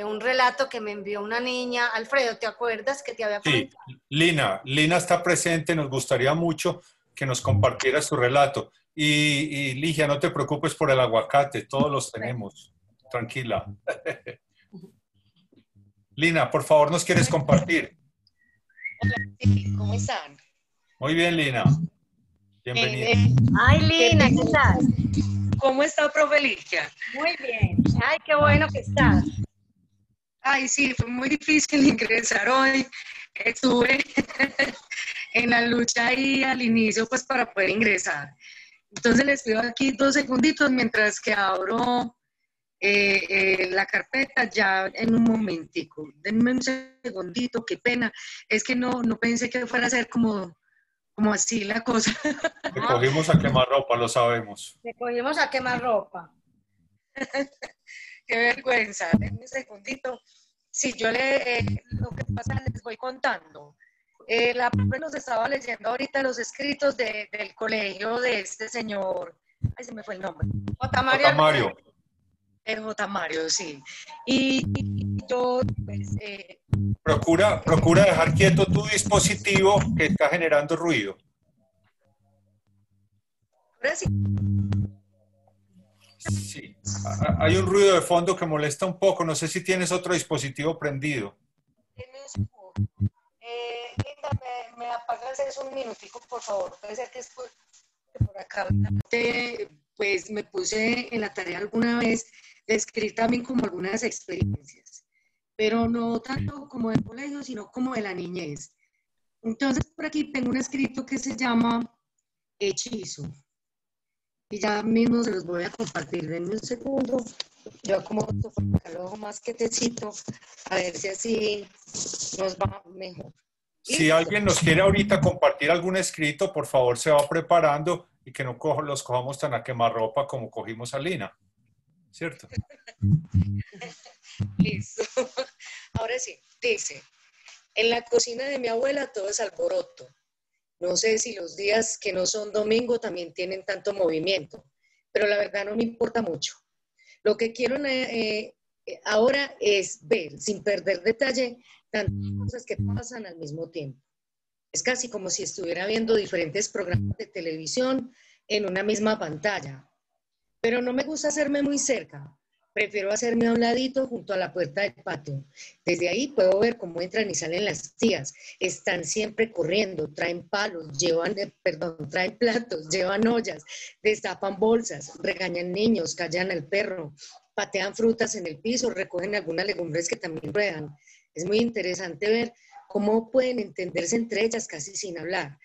un relato que me envió una niña. Alfredo, ¿te acuerdas que te había comentado? Sí, Lina está presente, nos gustaría mucho que nos compartieras tu relato. Y Ligia, no te preocupes por el aguacate, todos los tenemos, tranquila. Lina, por favor, ¿nos quieres compartir? Hola, sí, ¿cómo están? Muy bien, Lina. Bienvenida. Ay, Lina, ¿qué tal? ¿Cómo está, profe Ligia? Muy bien. Ay, qué bueno que estás. Ay, sí, fue muy difícil ingresar hoy. Estuve en la lucha ahí al inicio, pues, para poder ingresar. Entonces les pido aquí 2 segunditos mientras que abro la carpeta ya en un momentico. Denme un segundito, qué pena. Es que no pensé que fuera a ser como así la cosa. Te cogimos a quemarropa, lo sabemos. Te cogimos a quemarropa. Qué vergüenza. Denme un segundito. Sí, lo que pasa les voy contando. La profe nos estaba leyendo ahorita los escritos del colegio de este señor. Ay, se me fue el nombre. J. Mario. J. Mario, sí. Y yo, pues, Procura dejar quieto tu dispositivo que está generando ruido. ahora sí. Sí, hay un ruido de fondo que molesta un poco. No sé si tienes otro dispositivo prendido. Linda, me apagas eso un minutico, por favor. Puede ser que es por acá. Pues me puse en la tarea alguna vez de escribir también como algunas experiencias, pero no tanto como del colegio, sino como de la niñez. Entonces, por aquí tengo un escrito que se llama Hechizo. Y ya mismo se los voy a compartir. Denme un segundo. Yo como lo ojo más quietecito, a ver si así nos va mejor. Si alguien nos quiere ahorita compartir algún escrito, por favor se va preparando y que no los cojamos tan a quemarropa como cogimos a Lina. ¿Cierto? Listo. Ahora sí, dice, en la cocina de mi abuela todo es alboroto. No sé si los días que no son domingo también tienen tanto movimiento, pero la verdad no me importa mucho. Lo que quiero ahora es ver, sin perder detalle, tantas cosas que pasan al mismo tiempo. Es casi como si estuviera viendo diferentes programas de televisión en una misma pantalla. Pero no me gusta hacerme muy cerca. Prefiero hacerme a un ladito junto a la puerta del patio. Desde ahí puedo ver cómo entran y salen las tías. Están siempre corriendo, traen palos, traen platos, llevan ollas, destapan bolsas, regañan niños, callan al perro, patean frutas en el piso, recogen algunas legumbres que también ruedan. Es muy interesante ver cómo pueden entenderse entre ellas casi sin hablar.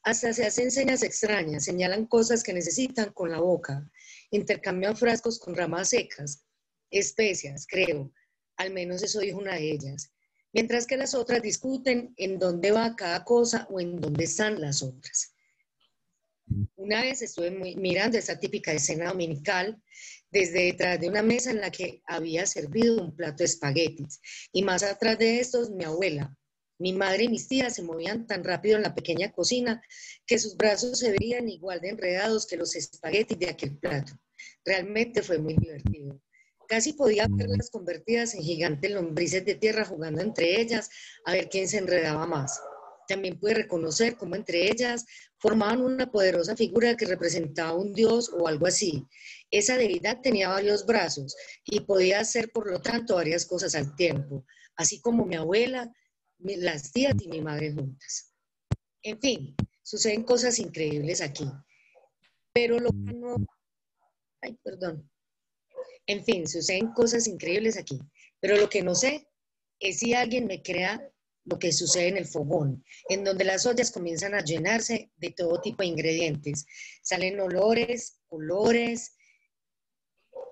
Hasta se hacen señas extrañas, señalan cosas que necesitan con la boca, intercambian frascos con ramas secas, especias, creo. Al menos eso dijo una de ellas. Mientras que las otras discuten en dónde va cada cosa o en dónde están las otras. Una vez estuve mirando esa típica escena dominical desde detrás de una mesa en la que había servido un plato de espaguetis. Y más atrás de estos, mi abuela. Mi madre y mis tías se movían tan rápido en la pequeña cocina que sus brazos se veían igual de enredados que los espaguetis de aquel plato. Realmente fue muy divertido. Casi podía verlas convertidas en gigantes lombrices de tierra jugando entre ellas a ver quién se enredaba más. También pude reconocer cómo entre ellas formaban una poderosa figura que representaba un dios o algo así. Esa deidad tenía varios brazos y podía hacer, por lo tanto, varias cosas al tiempo, así como mi abuela, las tías y mi madre juntas. En fin, suceden cosas increíbles aquí. Pero lo que no... Ay, perdón. En fin, suceden cosas increíbles aquí. Pero lo que no sé es si alguien me crea lo que sucede en el fogón, en donde las ollas comienzan a llenarse de todo tipo de ingredientes. Salen olores, colores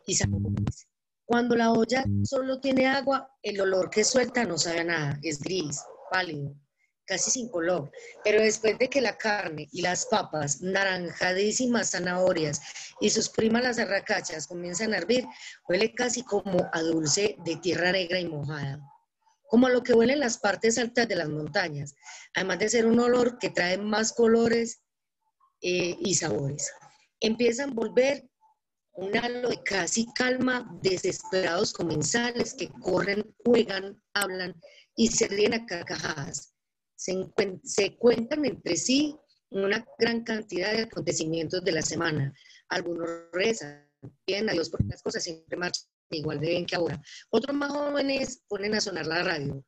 y sabores. Cuando la olla solo tiene agua, el olor que suelta no sabe a nada, es gris, pálido, casi sin color. Pero después de que la carne y las papas, naranjadísimas zanahorias y sus primas las arracachas comienzan a hervir, huele casi como a dulce de tierra negra y mojada, como a lo que huelen las partes altas de las montañas, además de ser un olor que trae más colores y sabores. Empieza a envolver un halo de casi calma, desesperados comensales que corren, juegan, hablan y se ríen a carcajadas. Se cuentan entre sí una gran cantidad de acontecimientos de la semana. Algunos rezan, piden a Dios porque las cosas siempre marchan igual de bien que ahora. Otros más jóvenes ponen a sonar la radio.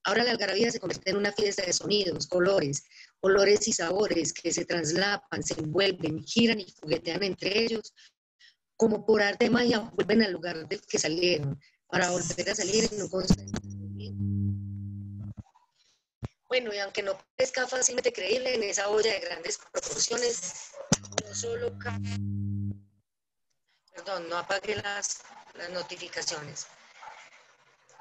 Ahora la algarabía se convierte en una fiesta de sonidos, colores, olores y sabores que se traslapan, se envuelven, giran y juguetean entre ellos. Como por arte de magia, vuelven al lugar del que salieron, para volver a salir en un constante. Bueno, y aunque no parezca fácilmente creíble, en esa olla de grandes proporciones, no solo cabe... Perdón, no apagué las las notificaciones.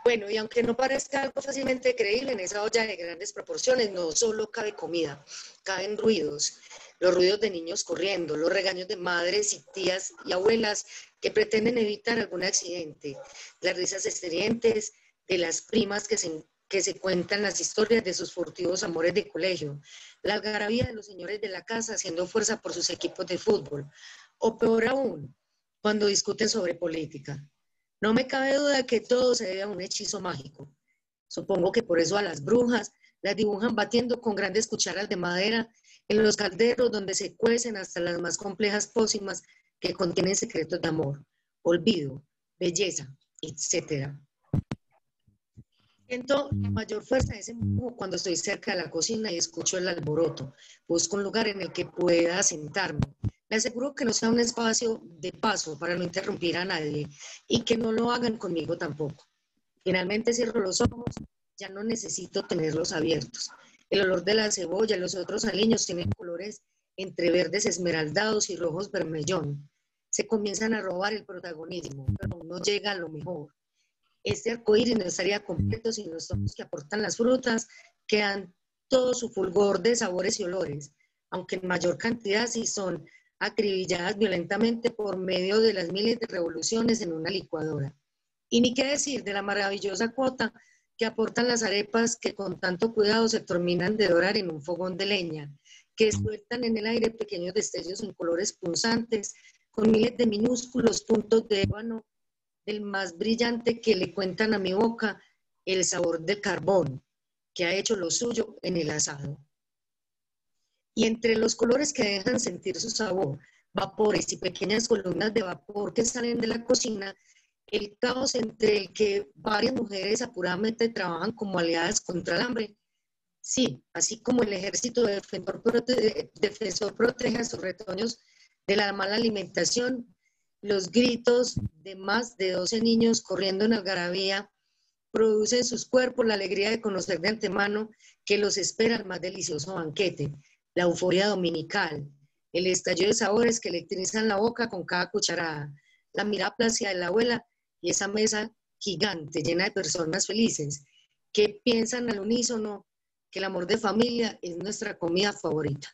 Bueno, y aunque no parezca algo fácilmente creíble, en esa olla de grandes proporciones no solo cabe comida, caben ruidos, los ruidos de niños corriendo, los regaños de madres y tías y abuelas que pretenden evitar algún accidente, las risas estridentes de las primas que se cuentan las historias de sus furtivos amores de colegio, la algarabía de los señores de la casa haciendo fuerza por sus equipos de fútbol, o peor aún, cuando discuten sobre política. No me cabe duda que todo se debe a un hechizo mágico. Supongo que por eso a las brujas las dibujan batiendo con grandes cucharas de madera en los calderos donde se cuecen hasta las más complejas pócimas que contienen secretos de amor, olvido, belleza, etc. Siento mayor fuerza de ese modo cuando estoy cerca de la cocina y escucho el alboroto. Busco un lugar en el que pueda sentarme. Me aseguro que no sea un espacio de paso para no interrumpir a nadie y que no lo hagan conmigo tampoco. Finalmente cierro los ojos, ya no necesito tenerlos abiertos. El olor de la cebolla y los otros aliños tienen colores entre verdes esmeraldados y rojos bermellón. Se comienzan a robar el protagonismo, pero aún no llega a lo mejor. Este arcoíris no estaría completo sin los tonos que aportan las frutas, que dan todo su fulgor de sabores y olores, aunque en mayor cantidad si son acribilladas violentamente por medio de las miles de revoluciones en una licuadora. Y ni qué decir de la maravillosa cuota que aportan las arepas que con tanto cuidado se terminan de dorar en un fogón de leña, que sueltan en el aire pequeños destellos en colores punzantes, con miles de minúsculos puntos de ébano, del más brillante que le cuentan a mi boca el sabor del carbón, que ha hecho lo suyo en el asado. Y entre los colores que dejan sentir su sabor, vapores y pequeñas columnas de vapor que salen de la cocina, el caos entre el que varias mujeres apuradamente trabajan como aliadas contra el hambre. Sí, así como el ejército defensor protege a sus retoños de la mala alimentación, los gritos de más de 12 niños corriendo en algarabía producen en sus cuerpos la alegría de conocer de antemano que los espera el más delicioso banquete, la euforia dominical, el estallido de sabores que electrizan la boca con cada cucharada, la mirada plácida de la abuela y esa mesa gigante llena de personas felices que piensan al unísono que el amor de familia es nuestra comida favorita.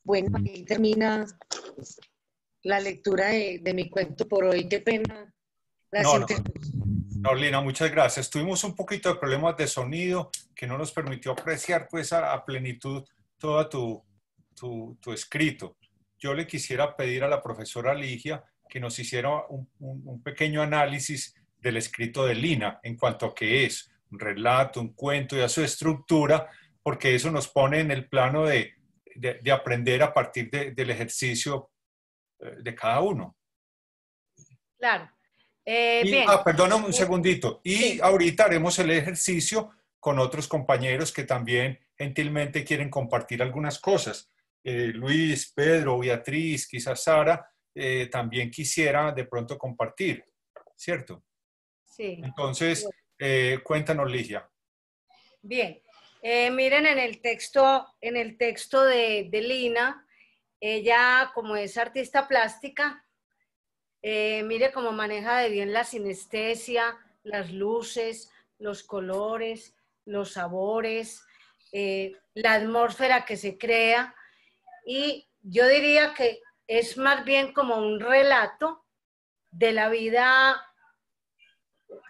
Bueno, ahí termina la lectura de mi cuento por hoy. Qué pena. No, Lina, muchas gracias. Tuvimos un poquito de problemas de sonido que no nos permitió apreciar pues a plenitud todo tu escrito. Yo le quisiera pedir a la profesora Ligia que nos hiciera un pequeño análisis del escrito de Lina en cuanto a qué es un relato, un cuento y a su estructura, porque eso nos pone en el plano de aprender a partir del ejercicio de cada uno. Claro. Bien. Perdóname un segundito. Y sí, ahorita haremos el ejercicio con otros compañeros que también gentilmente quieren compartir algunas cosas. Luis, Pedro, Beatriz, quizás Sara, también quisiera de pronto compartir, ¿cierto? Sí. Entonces, cuéntanos, Ligia. Bien. Miren en el texto de Lina, ella como es artista plástica, mire cómo maneja de bien la sinestesia, las luces, los colores, los sabores, la atmósfera que se crea, y yo diría que es más bien como un relato de la vida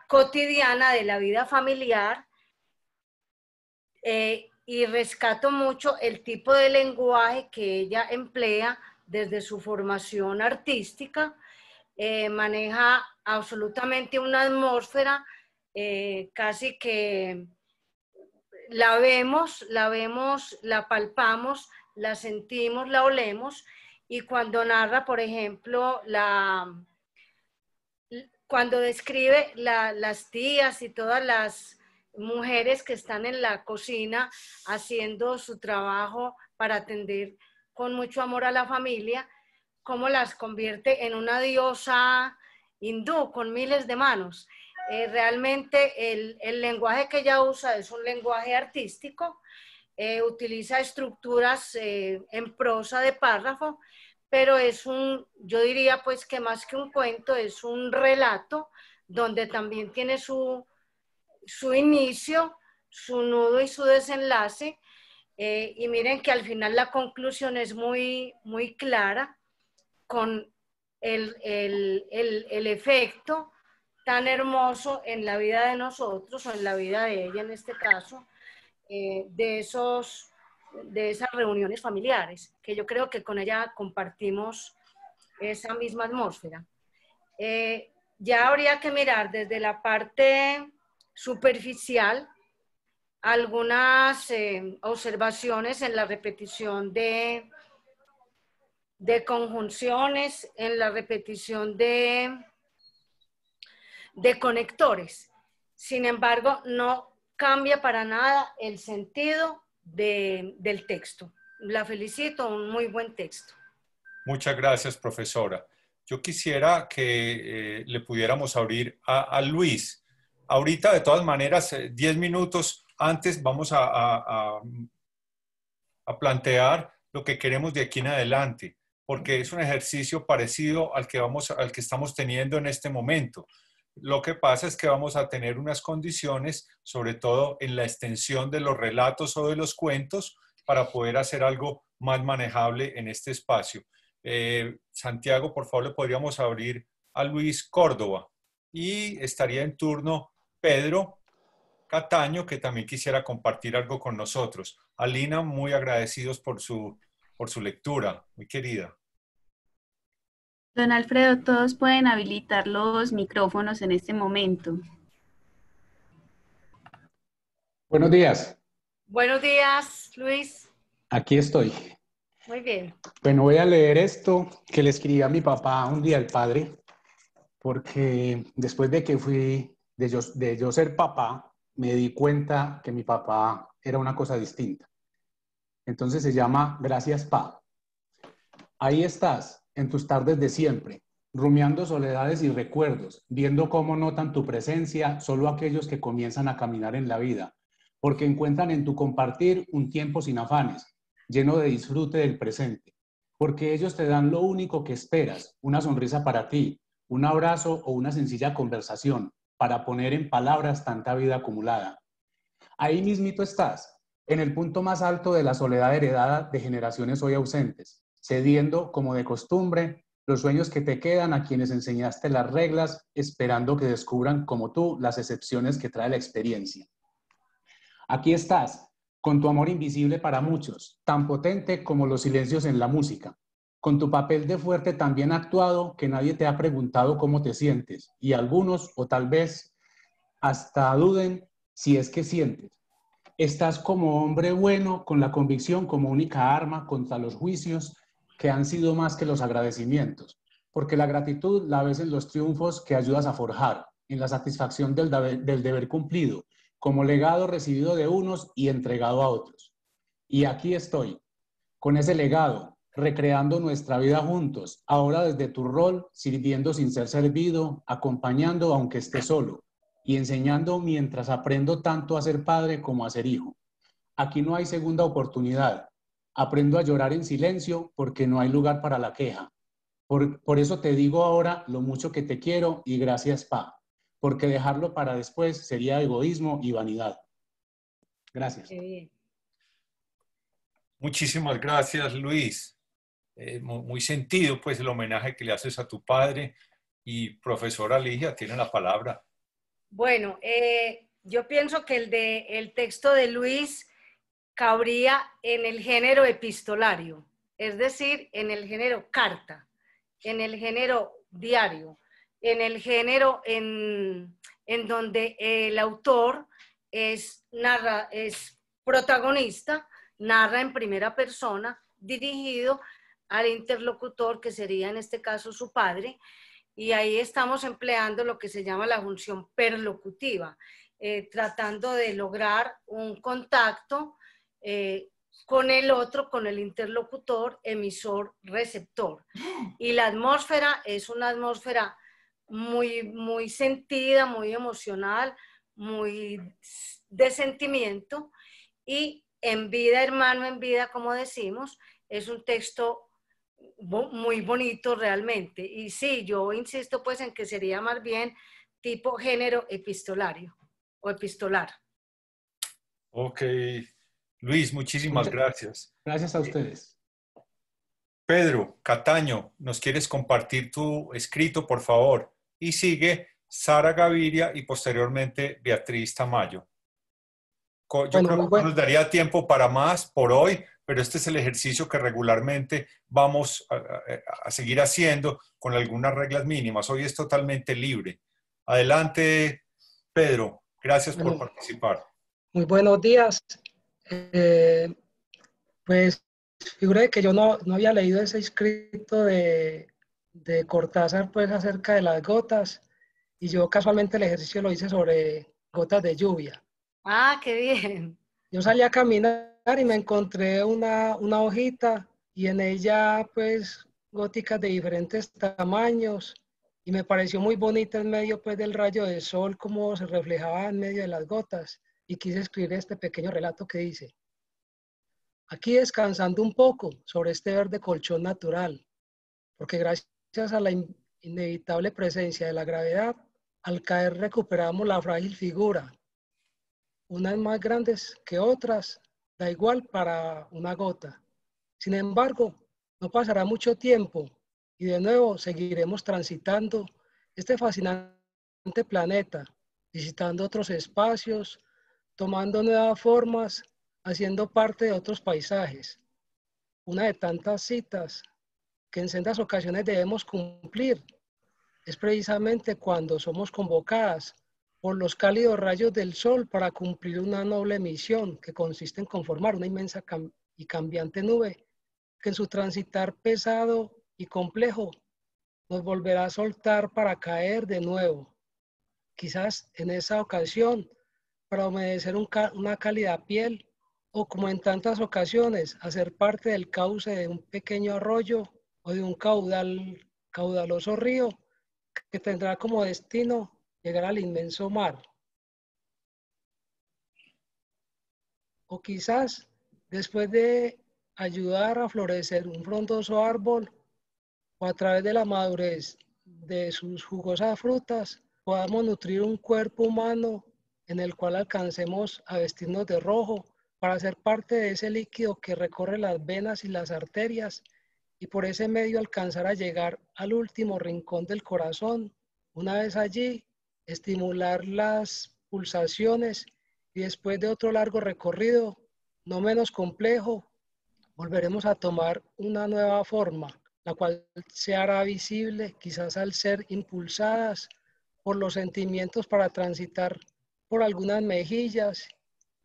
cotidiana, de la vida familiar, y rescato mucho el tipo de lenguaje que ella emplea desde su formación artística. Maneja absolutamente una atmósfera, casi que la vemos, la palpamos, la sentimos, la olemos, y cuando narra, por ejemplo, cuando describe las tías y todas las mujeres que están en la cocina haciendo su trabajo para atender con mucho amor a la familia, cómo las convierte en una diosa hindú con miles de manos. Realmente el lenguaje que ella usa es un lenguaje artístico, utiliza estructuras en prosa de párrafo, pero es yo diría pues que más que un cuento, es un relato donde también tiene su inicio, su nudo y su desenlace. Y miren que al final la conclusión es muy, muy clara con el efecto tan hermoso en la vida de nosotros, o en la vida de ella en este caso, de esas reuniones familiares, que yo creo que con ella compartimos esa misma atmósfera. Ya habría que mirar desde la parte superficial algunas observaciones en la repetición de conjunciones, en la repetición de conectores. Sin embargo, no cambia para nada el sentido del texto. La felicito, un muy buen texto. Muchas gracias, profesora. Yo quisiera que le pudiéramos abrir a Luis. Ahorita, de todas maneras, 10 minutos antes vamos a plantear lo que queremos de aquí en adelante, porque es un ejercicio parecido al que estamos teniendo en este momento. Lo que pasa es que vamos a tener unas condiciones, sobre todo en la extensión de los relatos o de los cuentos, para poder hacer algo más manejable en este espacio. Santiago, por favor, le podríamos abrir a Luis Córdoba, y estaría en turno Pedro Cataño, que también quisiera compartir algo con nosotros. Alina, muy agradecidos por su lectura, muy querida. Don Alfredo, todos pueden habilitar los micrófonos en este momento. Buenos días. Buenos días, Luis. Aquí estoy. Muy bien. Bueno, voy a leer esto que le escribí a mi papá un día al padre, porque después de que de yo ser papá, me di cuenta que mi papá era una cosa distinta. Entonces se llama Gracias, Pa. Ahí estás, en tus tardes de siempre, rumiando soledades y recuerdos, viendo cómo notan tu presencia solo aquellos que comienzan a caminar en la vida, porque encuentran en tu compartir un tiempo sin afanes, lleno de disfrute del presente, porque ellos te dan lo único que esperas, una sonrisa para ti, un abrazo o una sencilla conversación, para poner en palabras tanta vida acumulada. Ahí mismito estás, en el punto más alto de la soledad heredada de generaciones hoy ausentes, cediendo, como de costumbre, los sueños que te quedan a quienes enseñaste las reglas, esperando que descubran como tú las excepciones que trae la experiencia. Aquí estás, con tu amor invisible para muchos, tan potente como los silencios en la música, con tu papel de fuerte tan bien actuado que nadie te ha preguntado cómo te sientes, y algunos, o tal vez hasta duden si es que sientes. Estás como hombre bueno, con la convicción como única arma contra los juicios que han sido más que los agradecimientos, porque la gratitud la ves en los triunfos que ayudas a forjar, en la satisfacción del deber cumplido, como legado recibido de unos y entregado a otros. Y aquí estoy, con ese legado, recreando nuestra vida juntos, ahora desde tu rol, sirviendo sin ser servido, acompañando aunque esté solo, y enseñando mientras aprendo tanto a ser padre como a ser hijo. Aquí no hay segunda oportunidad. Aprendo a llorar en silencio porque no hay lugar para la queja. Por eso te digo ahora lo mucho que te quiero y gracias, Pa, porque dejarlo para después sería egoísmo y vanidad. Gracias. Muchísimas gracias, Luis. Muy sentido, pues, el homenaje que le haces a tu padre. Y profesora Ligia, tiene la palabra. Bueno, yo pienso que el texto de Luis cabría en el género epistolario, es decir, en el género carta, en el género diario, en el género en donde el autor es protagonista, narra en primera persona, dirigido al interlocutor, que sería en este caso su padre, y ahí estamos empleando lo que se llama la función perlocutiva, tratando de lograr un contacto con el otro, con el interlocutor, emisor, receptor. Y la atmósfera es una atmósfera muy, muy sentida, muy emocional, muy de sentimiento, y en vida, hermano, en vida, como decimos, es un texto muy bonito realmente. Y sí, yo insisto pues en que sería más bien tipo género epistolario o epistolar. Ok, Luis, muchísimas Muchas gracias. gracias a ustedes. Pedro Cataño, ¿nos quieres compartir tu escrito, por favor? Y sigue Sara Gaviria y posteriormente Beatriz Tamayo. Yo Bueno, creo muy que no bueno. nos daría tiempo para más por hoy, pero este es el ejercicio que regularmente vamos a seguir haciendo con algunas reglas mínimas. Hoy es totalmente libre. Adelante, Pedro. Gracias por Bueno, participar. muy buenos días. Eh, pues figura de que yo no había leído ese escrito de Cortázar pues acerca de las gotas y yo casualmente el ejercicio lo hice sobre gotas de lluvia. Ah, qué bien. Yo salí a caminar y me encontré una hojita y en ella pues góticas de diferentes tamaños y me pareció muy bonita en medio pues del rayo del sol como se reflejaba en medio de las gotas y quise escribir este pequeño relato que dice: aquí descansando un poco sobre este verde colchón natural, porque gracias a la inevitable presencia de la gravedad, al caer recuperamos la frágil figura, unas más grandes que otras, da igual para una gota. Sin embargo, no pasará mucho tiempo y de nuevo seguiremos transitando este fascinante planeta, visitando otros espacios, tomando nuevas formas, haciendo parte de otros paisajes. Una de tantas citas que en sendas ocasiones debemos cumplir es precisamente cuando somos convocadas por los cálidos rayos del sol para cumplir una noble misión que consiste en conformar una inmensa y cambiante nube que en su transitar pesado y complejo nos volverá a soltar para caer de nuevo. Quizás en esa ocasión para humedecer una cálida piel o como en tantas ocasiones hacer parte del cauce de un pequeño arroyo o de un caudaloso río que tendrá como destino llegar al inmenso mar. O quizás después de ayudar a florecer un frondoso árbol o a través de la madurez de sus jugosas frutas, podamos nutrir un cuerpo humano en el cual alcancemos a vestirnos de rojo para ser parte de ese líquido que recorre las venas y las arterias y por ese medio alcanzar a llegar al último rincón del corazón. Una vez allí, estimular las pulsaciones y después de otro largo recorrido, no menos complejo, volveremos a tomar una nueva forma, la cual se hará visible quizás al ser impulsadas por los sentimientos para transitar por algunas mejillas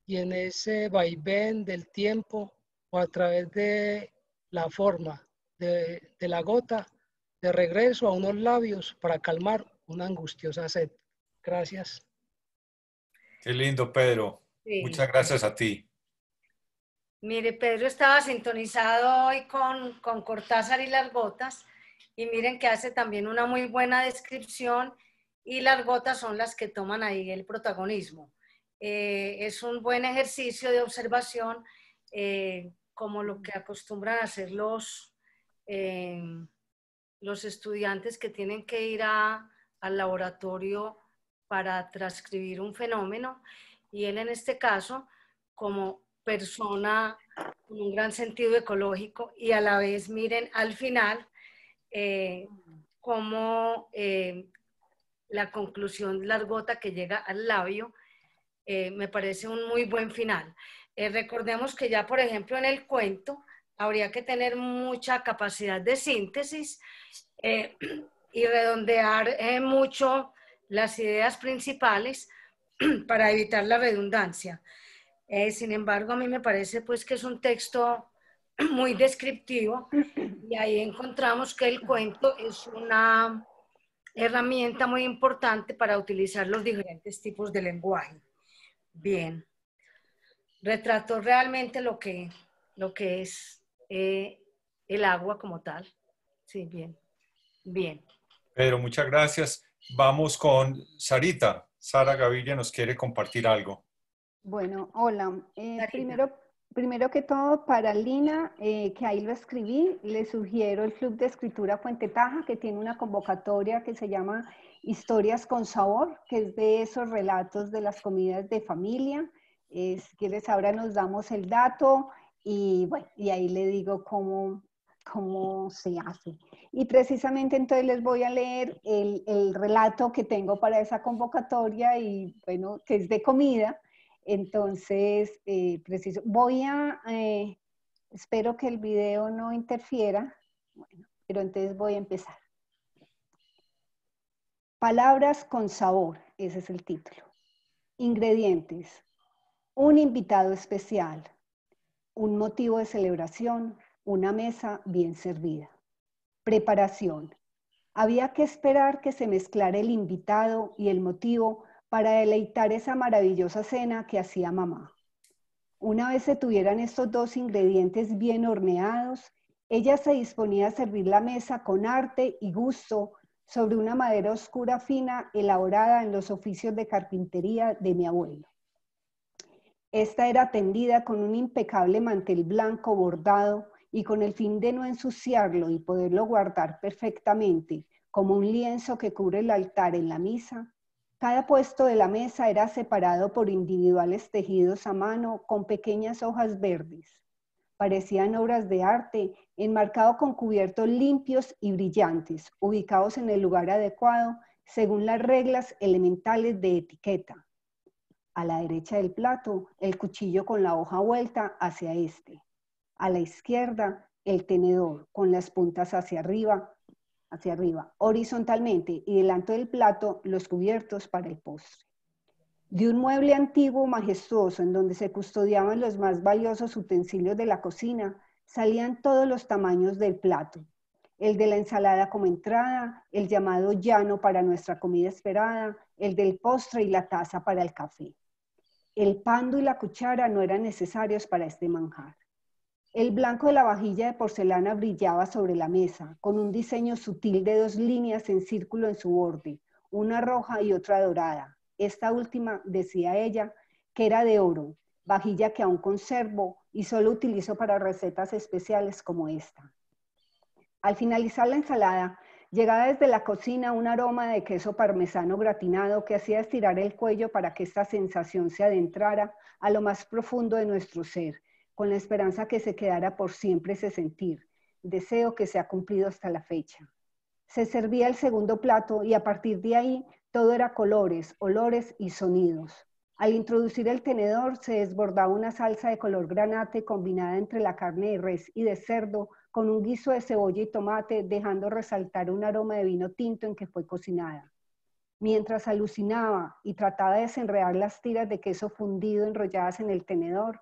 y en ese vaivén del tiempo o a través de la forma de la gota de regreso a unos labios para calmar una angustiosa sed. Gracias. Qué lindo, Pedro. Sí. Muchas gracias a ti. Mire, Pedro estaba sintonizado hoy con Cortázar y las gotas y miren que hace también una muy buena descripción y las gotas son las que toman ahí el protagonismo. Es un buen ejercicio de observación como lo que acostumbran a hacer los estudiantes que tienen que ir al laboratorio para transcribir un fenómeno y él en este caso como persona con un gran sentido ecológico y a la vez miren al final cómo la conclusión largota que llega al labio me parece un muy buen final. Recordemos que ya por ejemplo en el cuento habría que tener mucha capacidad de síntesis y redondear mucho las ideas principales para evitar la redundancia. Sin embargo, a mí me parece pues que es un texto muy descriptivo y ahí encontramos que el cuento es una herramienta muy importante para utilizar los diferentes tipos de lenguaje. Bien, retrató realmente lo que es el agua como tal. Sí, bien, bien. Pedro, muchas gracias. Vamos con Sarita. Sara Gaviria nos quiere compartir algo. Bueno, hola. Sarita. Primero que todo, para Lina, que ahí lo escribí, le sugiero el Club de Escritura Puente Taja, que tiene una convocatoria que se llama Historias con Sabor, que es de esos relatos de las comidas de familia. Si quieres, ahora nos damos el dato y bueno, y ahí le digo cómo se hace. Y precisamente entonces les voy a leer el relato que tengo para esa convocatoria y bueno, que es de comida. Entonces, preciso, espero que el video no interfiera, bueno, pero entonces voy a empezar. Palabras con sabor, ese es el título. Ingredientes: un invitado especial, un motivo de celebración, una mesa bien servida. Preparación: había que esperar que se mezclara el invitado y el motivo para deleitar esa maravillosa cena que hacía mamá. Una vez se tuvieran estos dos ingredientes bien horneados, ella se disponía a servir la mesa con arte y gusto sobre una madera oscura fina elaborada en los oficios de carpintería de mi abuelo. Esta era tendida con un impecable mantel blanco bordado y con el fin de no ensuciarlo y poderlo guardar perfectamente como un lienzo que cubre el altar en la misa. Cada puesto de la mesa era separado por individuales tejidos a mano con pequeñas hojas verdes. Parecían obras de arte, enmarcados con cubiertos limpios y brillantes, ubicados en el lugar adecuado según las reglas elementales de etiqueta. A la derecha del plato, el cuchillo con la hoja vuelta hacia este. A la izquierda, el tenedor con las puntas hacia arriba, horizontalmente, y delante del plato los cubiertos para el postre. De un mueble antiguo majestuoso en donde se custodiaban los más valiosos utensilios de la cocina, salían todos los tamaños del plato. El de la ensalada como entrada, el llamado llano para nuestra comida esperada, el del postre y la taza para el café. El pando y la cuchara no eran necesarios para este manjar. El blanco de la vajilla de porcelana brillaba sobre la mesa, con un diseño sutil de dos líneas en círculo en su borde, una roja y otra dorada. Esta última, decía ella, que era de oro, vajilla que aún conservo y solo utilizo para recetas especiales como esta. Al finalizar la ensalada, llegaba desde la cocina un aroma de queso parmesano gratinado que hacía estirar el cuello para que esta sensación se adentrara a lo más profundo de nuestro ser, con la esperanza que se quedara por siempre ese sentir, deseo que se ha cumplido hasta la fecha. Se servía el segundo plato y a partir de ahí todo era colores, olores y sonidos. Al introducir el tenedor se desbordaba una salsa de color granate combinada entre la carne de res y de cerdo con un guiso de cebolla y tomate, dejando resaltar un aroma de vino tinto en que fue cocinada. Mientras alucinaba y trataba de desenredar las tiras de queso fundido enrolladas en el tenedor,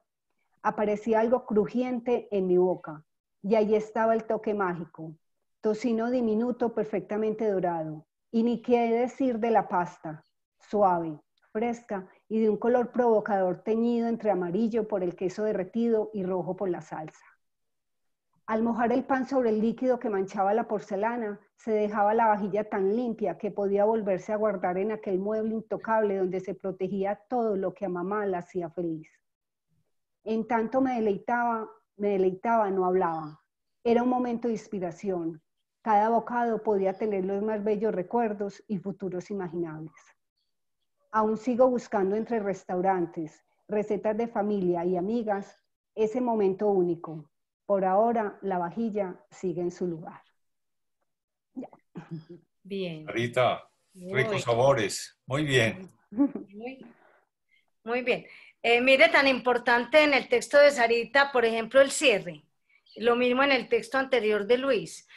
aparecía algo crujiente en mi boca, y allí estaba el toque mágico, tocino diminuto perfectamente dorado, y ni qué decir de la pasta, suave, fresca y de un color provocador teñido entre amarillo por el queso derretido y rojo por la salsa. Al mojar el pan sobre el líquido que manchaba la porcelana, se dejaba la vajilla tan limpia que podía volverse a guardar en aquel mueble intocable donde se protegía todo lo que a mamá la hacía feliz. En tanto me deleitaba, no hablaba. Era un momento de inspiración. Cada bocado podía tener los más bellos recuerdos y futuros imaginables. Aún sigo buscando entre restaurantes, recetas de familia y amigas, ese momento único. Por ahora, la vajilla sigue en su lugar. Ya. Bien. Sarita, ricos sabores. Muy bien. Muy bien. Mire, tan importante en el texto de Sarita, por ejemplo, el cierre. Lo mismo en el texto anterior de Luis.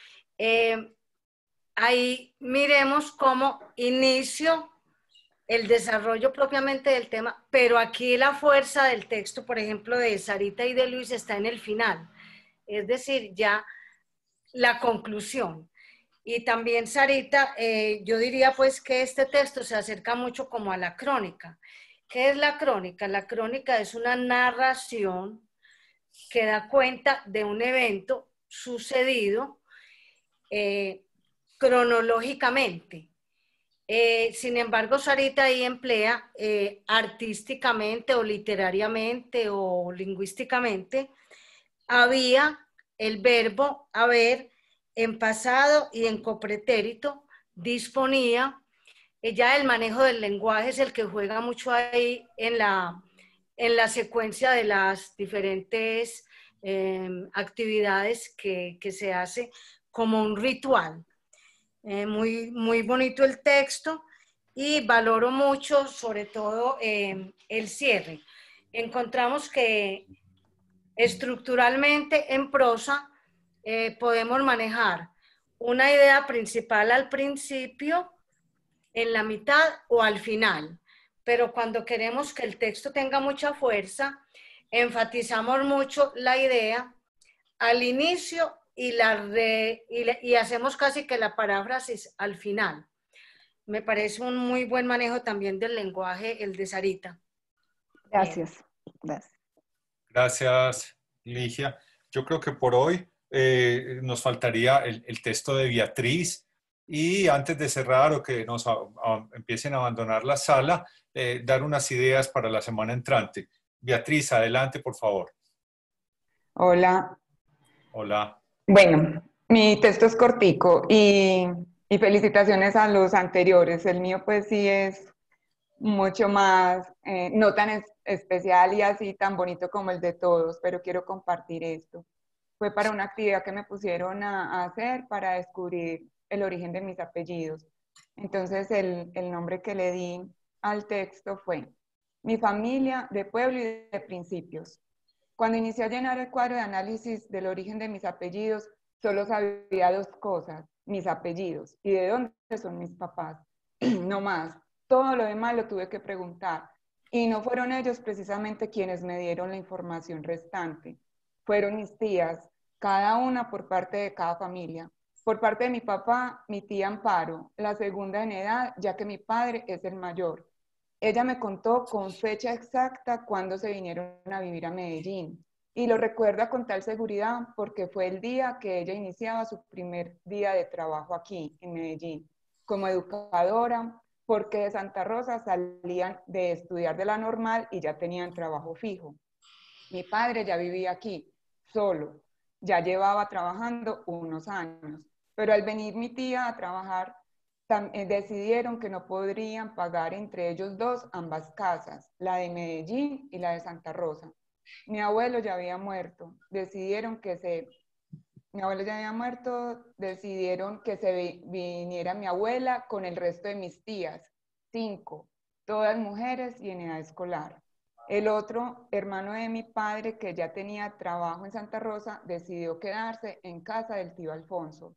Ahí miremos cómo inicio el desarrollo propiamente del tema, pero aquí la fuerza del texto, por ejemplo, de Sarita y de Luis está en el final. Es decir, ya la conclusión. Y también, Sarita, yo diría pues que este texto se acerca mucho como a la crónica. ¿Qué es la crónica? La crónica es una narración que da cuenta de un evento sucedido cronológicamente. Sin embargo, Sarita ahí emplea artísticamente o literariamente o lingüísticamente, había el verbo haber en pasado y en copretérito, disponía. Ya el manejo del lenguaje es el que juega mucho ahí en la secuencia de las diferentes actividades que se hace como un ritual. Muy, muy bonito el texto y valoro mucho, sobre todo, el cierre. Encontramos que estructuralmente en prosa podemos manejar una idea principal al principio, en la mitad o al final, pero cuando queremos que el texto tenga mucha fuerza, enfatizamos mucho la idea al inicio y hacemos casi que la paráfrasis al final. Me parece un muy buen manejo también del lenguaje, el de Sarita. Gracias. Gracias. Gracias, Ligia. Yo creo que por hoy nos faltaría el texto de Beatriz, y antes de cerrar o que nos empiecen a abandonar la sala, dar unas ideas para la semana entrante. Beatriz, adelante, por favor. Hola. Hola. Bueno, mi texto es cortico y felicitaciones a los anteriores. El mío pues sí es mucho más, no tan especial y así tan bonito como el de todos, pero quiero compartir esto. Fue para una actividad que me pusieron a hacer para descubrir el origen de mis apellidos. Entonces el nombre que le di al texto fue Mi familia de pueblo y de principios. Cuando inicié a llenar el cuadro de análisis del origen de mis apellidos, solo sabía dos cosas: mis apellidos y de dónde son mis papás. No más. Todo lo demás lo tuve que preguntar. Y no fueron ellos precisamente quienes me dieron la información restante. Fueron mis tías, cada una por parte de cada familia. Por parte de mi papá, mi tía Amparo, la segunda en edad, ya que mi padre es el mayor. Ella me contó con fecha exacta cuándo se vinieron a vivir a Medellín. Y lo recuerda con tal seguridad porque fue el día que ella iniciaba su primer día de trabajo aquí, en Medellín, como educadora, porque de Santa Rosa salían de estudiar de la normal y ya tenían trabajo fijo. Mi padre ya vivía aquí, solo, ya llevaba trabajando unos años, pero al venir mi tía a trabajar, decidieron que no podrían pagar entre ellos dos ambas casas, la de Medellín y la de Santa Rosa. Mi abuelo ya había muerto, decidieron que se viniera mi abuela con el resto de mis tías, 5, todas mujeres y en edad escolar. El otro hermano de mi padre, que ya tenía trabajo en Santa Rosa, decidió quedarse en casa del tío Alfonso.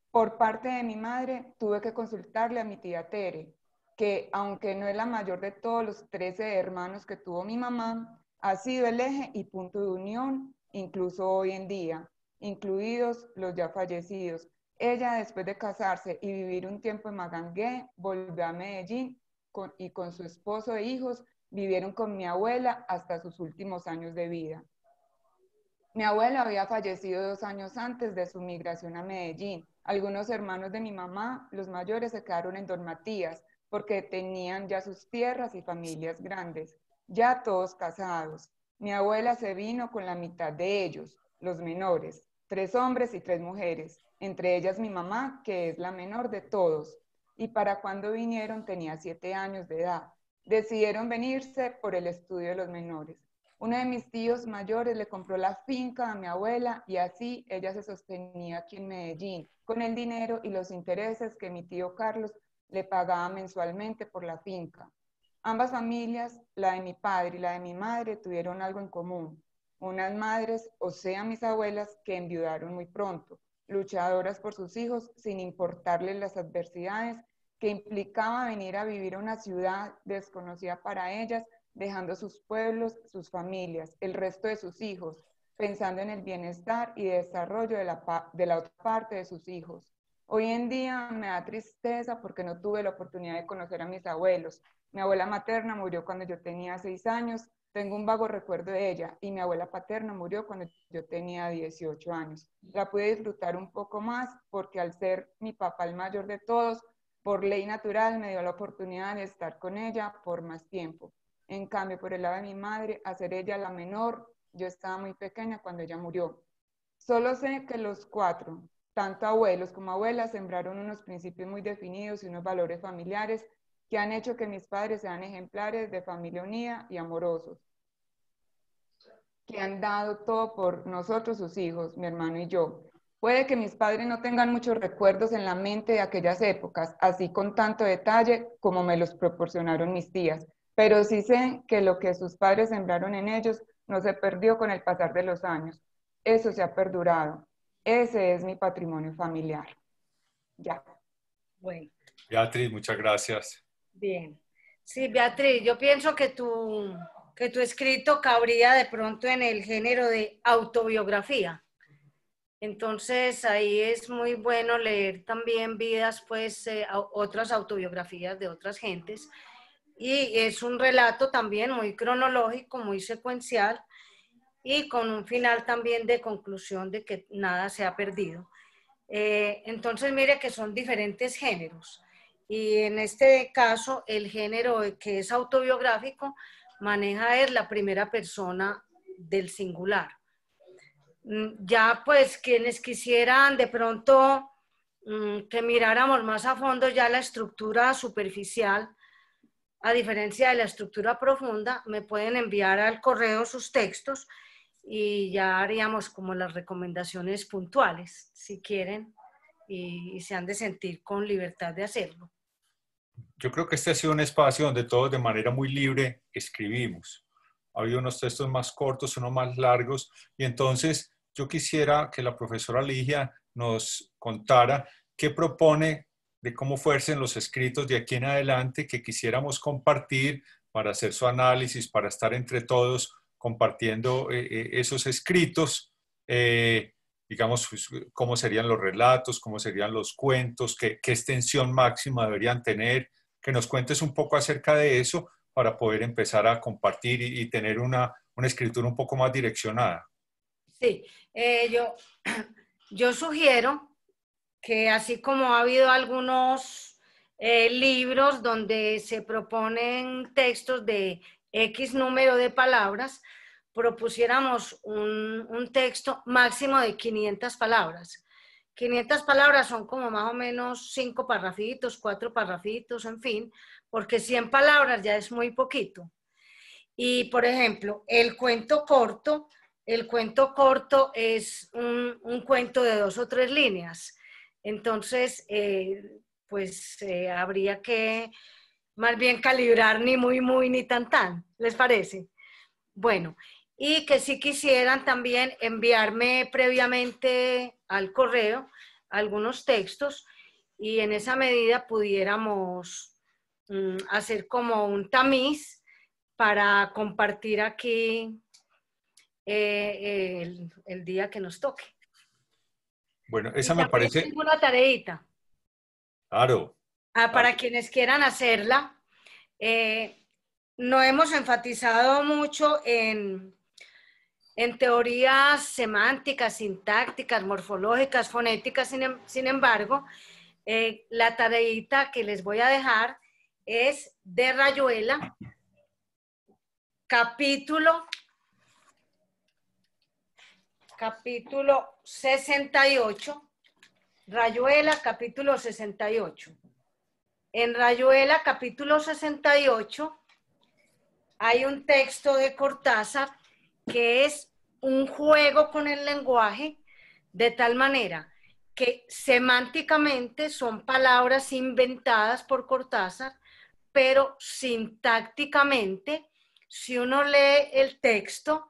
Por parte de mi madre, tuve que consultarle a mi tía Tere, que aunque no es la mayor de todos los 13 hermanos que tuvo mi mamá, ha sido el eje y punto de unión, incluso hoy en día, incluidos los ya fallecidos. Ella, después de casarse y vivir un tiempo en Magangué, volvió a Medellín y con su esposo e hijos vivieron con mi abuela hasta sus últimos años de vida. Mi abuela había fallecido 2 años antes de su migración a Medellín. Algunos hermanos de mi mamá, los mayores, se quedaron en Don Matías porque tenían ya sus tierras y familias grandes, ya todos casados. Mi abuela se vino con la mitad de ellos, los menores, 3 hombres y 3 mujeres, entre ellas mi mamá, que es la menor de todos. Y para cuando vinieron tenía 7 años de edad. Decidieron venirse por el estudio de los menores. Uno de mis tíos mayores le compró la finca a mi abuela y así ella se sostenía aquí en Medellín con el dinero y los intereses que mi tío Carlos le pagaba mensualmente por la finca. Ambas familias, la de mi padre y la de mi madre, tuvieron algo en común. Unas madres, o sea, mis abuelas, que enviudaron muy pronto, luchadoras por sus hijos sin importarles las adversidades que implicaba venir a vivir a una ciudad desconocida para ellas, dejando sus pueblos, sus familias, el resto de sus hijos, pensando en el bienestar y desarrollo de la otra parte de sus hijos. Hoy en día me da tristeza porque no tuve la oportunidad de conocer a mis abuelos. Mi abuela materna murió cuando yo tenía 6 años, tengo un vago recuerdo de ella, y mi abuela paterna murió cuando yo tenía 18 años. La pude disfrutar un poco más porque al ser mi papá el mayor de todos, Por ley natural me dio la oportunidad de estar con ella por más tiempo. En cambio, por el lado de mi madre, al ser ella la menor, yo estaba muy pequeña cuando ella murió. Solo sé que los cuatro, tanto abuelos como abuelas, sembraron unos principios muy definidos y unos valores familiares que han hecho que mis padres sean ejemplares de familia unida y amorosos, que han dado todo por nosotros, sus hijos, mi hermano y yo. Puede que mis padres no tengan muchos recuerdos en la mente de aquellas épocas, así con tanto detalle como me los proporcionaron mis tías, pero sí sé que lo que sus padres sembraron en ellos no se perdió con el pasar de los años. Eso se ha perdurado. Ese es mi patrimonio familiar. Ya. Bueno, Beatriz, muchas gracias. bien. Sí, Beatriz, yo pienso que tu escrito cabría de pronto en el género de autobiografía. Entonces ahí es muy bueno leer también vidas, pues otras autobiografías de otras gentes. Y es un relato también muy cronológico, muy secuencial y con un final también de conclusión de que nada se ha perdido. Entonces mire que son diferentes géneros. Y en este caso el género que es autobiográfico maneja es la primera persona del singular. Ya pues quienes quisieran de pronto que miráramos más a fondo ya la estructura superficial, a diferencia de la estructura profunda, me pueden enviar al correo sus textos y ya haríamos como las recomendaciones puntuales, si quieren, y se han de sentir con libertad de hacerlo. Yo creo que este ha sido un espacio donde todos de manera muy libre escribimos. Ha habido unos textos más cortos, unos más largos, y entonces yo quisiera que la profesora Ligia nos contara qué propone de cómo fuesen los escritos de aquí en adelante que quisiéramos compartir para hacer su análisis, para estar entre todos compartiendo esos escritos, digamos, pues, cómo serían los relatos, cómo serían los cuentos, qué extensión máxima deberían tener, que nos cuentes un poco acerca de eso para poder empezar a compartir y tener una escritura un poco más direccionada. Sí, yo sugiero que así como ha habido algunos libros donde se proponen textos de X número de palabras, propusiéramos un texto máximo de 500 palabras. 500 palabras son como más o menos 5 parrafitos, 4 parrafitos, en fin, porque 100 palabras ya es muy poquito. Y, por ejemplo, el cuento corto es un cuento de 2 o 3 líneas. Entonces, habría que más bien calibrar ni muy, ni tan, ¿les parece? Bueno, y que si quisieran también enviarme previamente al correo algunos textos y en esa medida pudiéramos hacer como un tamiz para compartir aquí el día que nos toque. Bueno, esa me parece... Tengo una tareita. Claro. Para quienes quieran hacerla, no hemos enfatizado mucho en teorías semánticas, sintácticas, morfológicas, fonéticas, sin embargo, la tareita que les voy a dejar es de Rayuela, capítulo 68, Rayuela, capítulo 68. En Rayuela, capítulo 68, hay un texto de Cortázar que es un juego con el lenguaje de tal manera que semánticamente son palabras inventadas por Cortázar, pero sintácticamente, si uno lee el texto,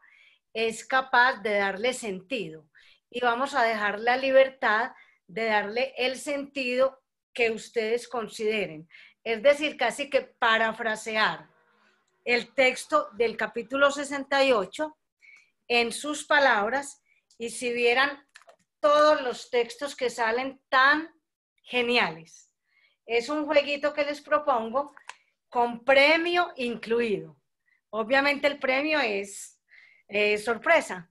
es capaz de darle sentido. Y vamos a dejar la libertad de darle el sentido que ustedes consideren. Es decir, casi que parafrasear el texto del capítulo 68 en sus palabras, y si vieran todos los textos que salen tan geniales. Es un jueguito que les propongo con premio incluido. Obviamente el premio es sorpresa.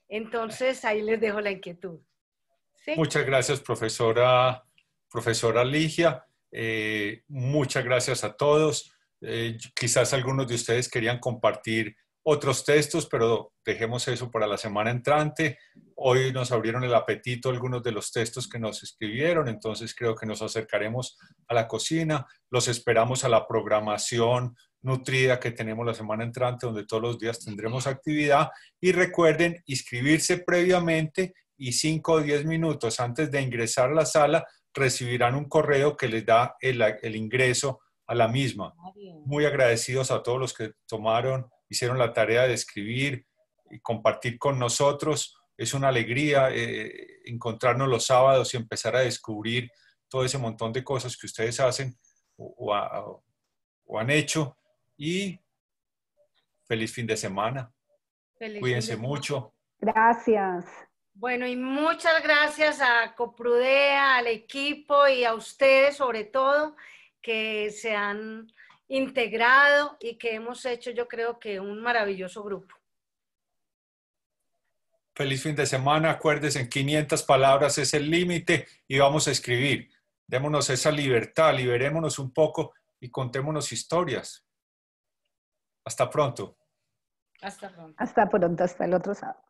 Entonces ahí les dejo la inquietud. ¿Sí? Muchas gracias, profesora Ligia. Muchas gracias a todos. Quizás algunos de ustedes querían compartir otros textos, pero dejemos eso para la semana entrante. Hoy nos abrieron el apetito algunos de los textos que nos escribieron, entonces creo que nos acercaremos a la cocina. Los esperamos a la programación nutrida que tenemos la semana entrante, donde todos los días tendremos actividad. Y recuerden inscribirse previamente y 5 o 10 minutos antes de ingresar a la sala recibirán un correo que les da el ingreso a la misma. Muy agradecidos a todos los que hicieron la tarea de escribir y compartir con nosotros. Es una alegría encontrarnos los sábados y empezar a descubrir todo ese montón de cosas que ustedes hacen o han hecho. Y feliz fin de semana. Cuídense mucho. Gracias. Bueno, y muchas gracias a Coprodea, al equipo y a ustedes sobre todo, que se han integrado y que hemos hecho, yo creo que un maravilloso grupo. Feliz fin de semana. Acuérdense, en 500 palabras es el límite y vamos a escribir. Démonos esa libertad, liberémonos un poco y contémonos historias. Hasta pronto. Hasta pronto. Hasta pronto, hasta el otro sábado.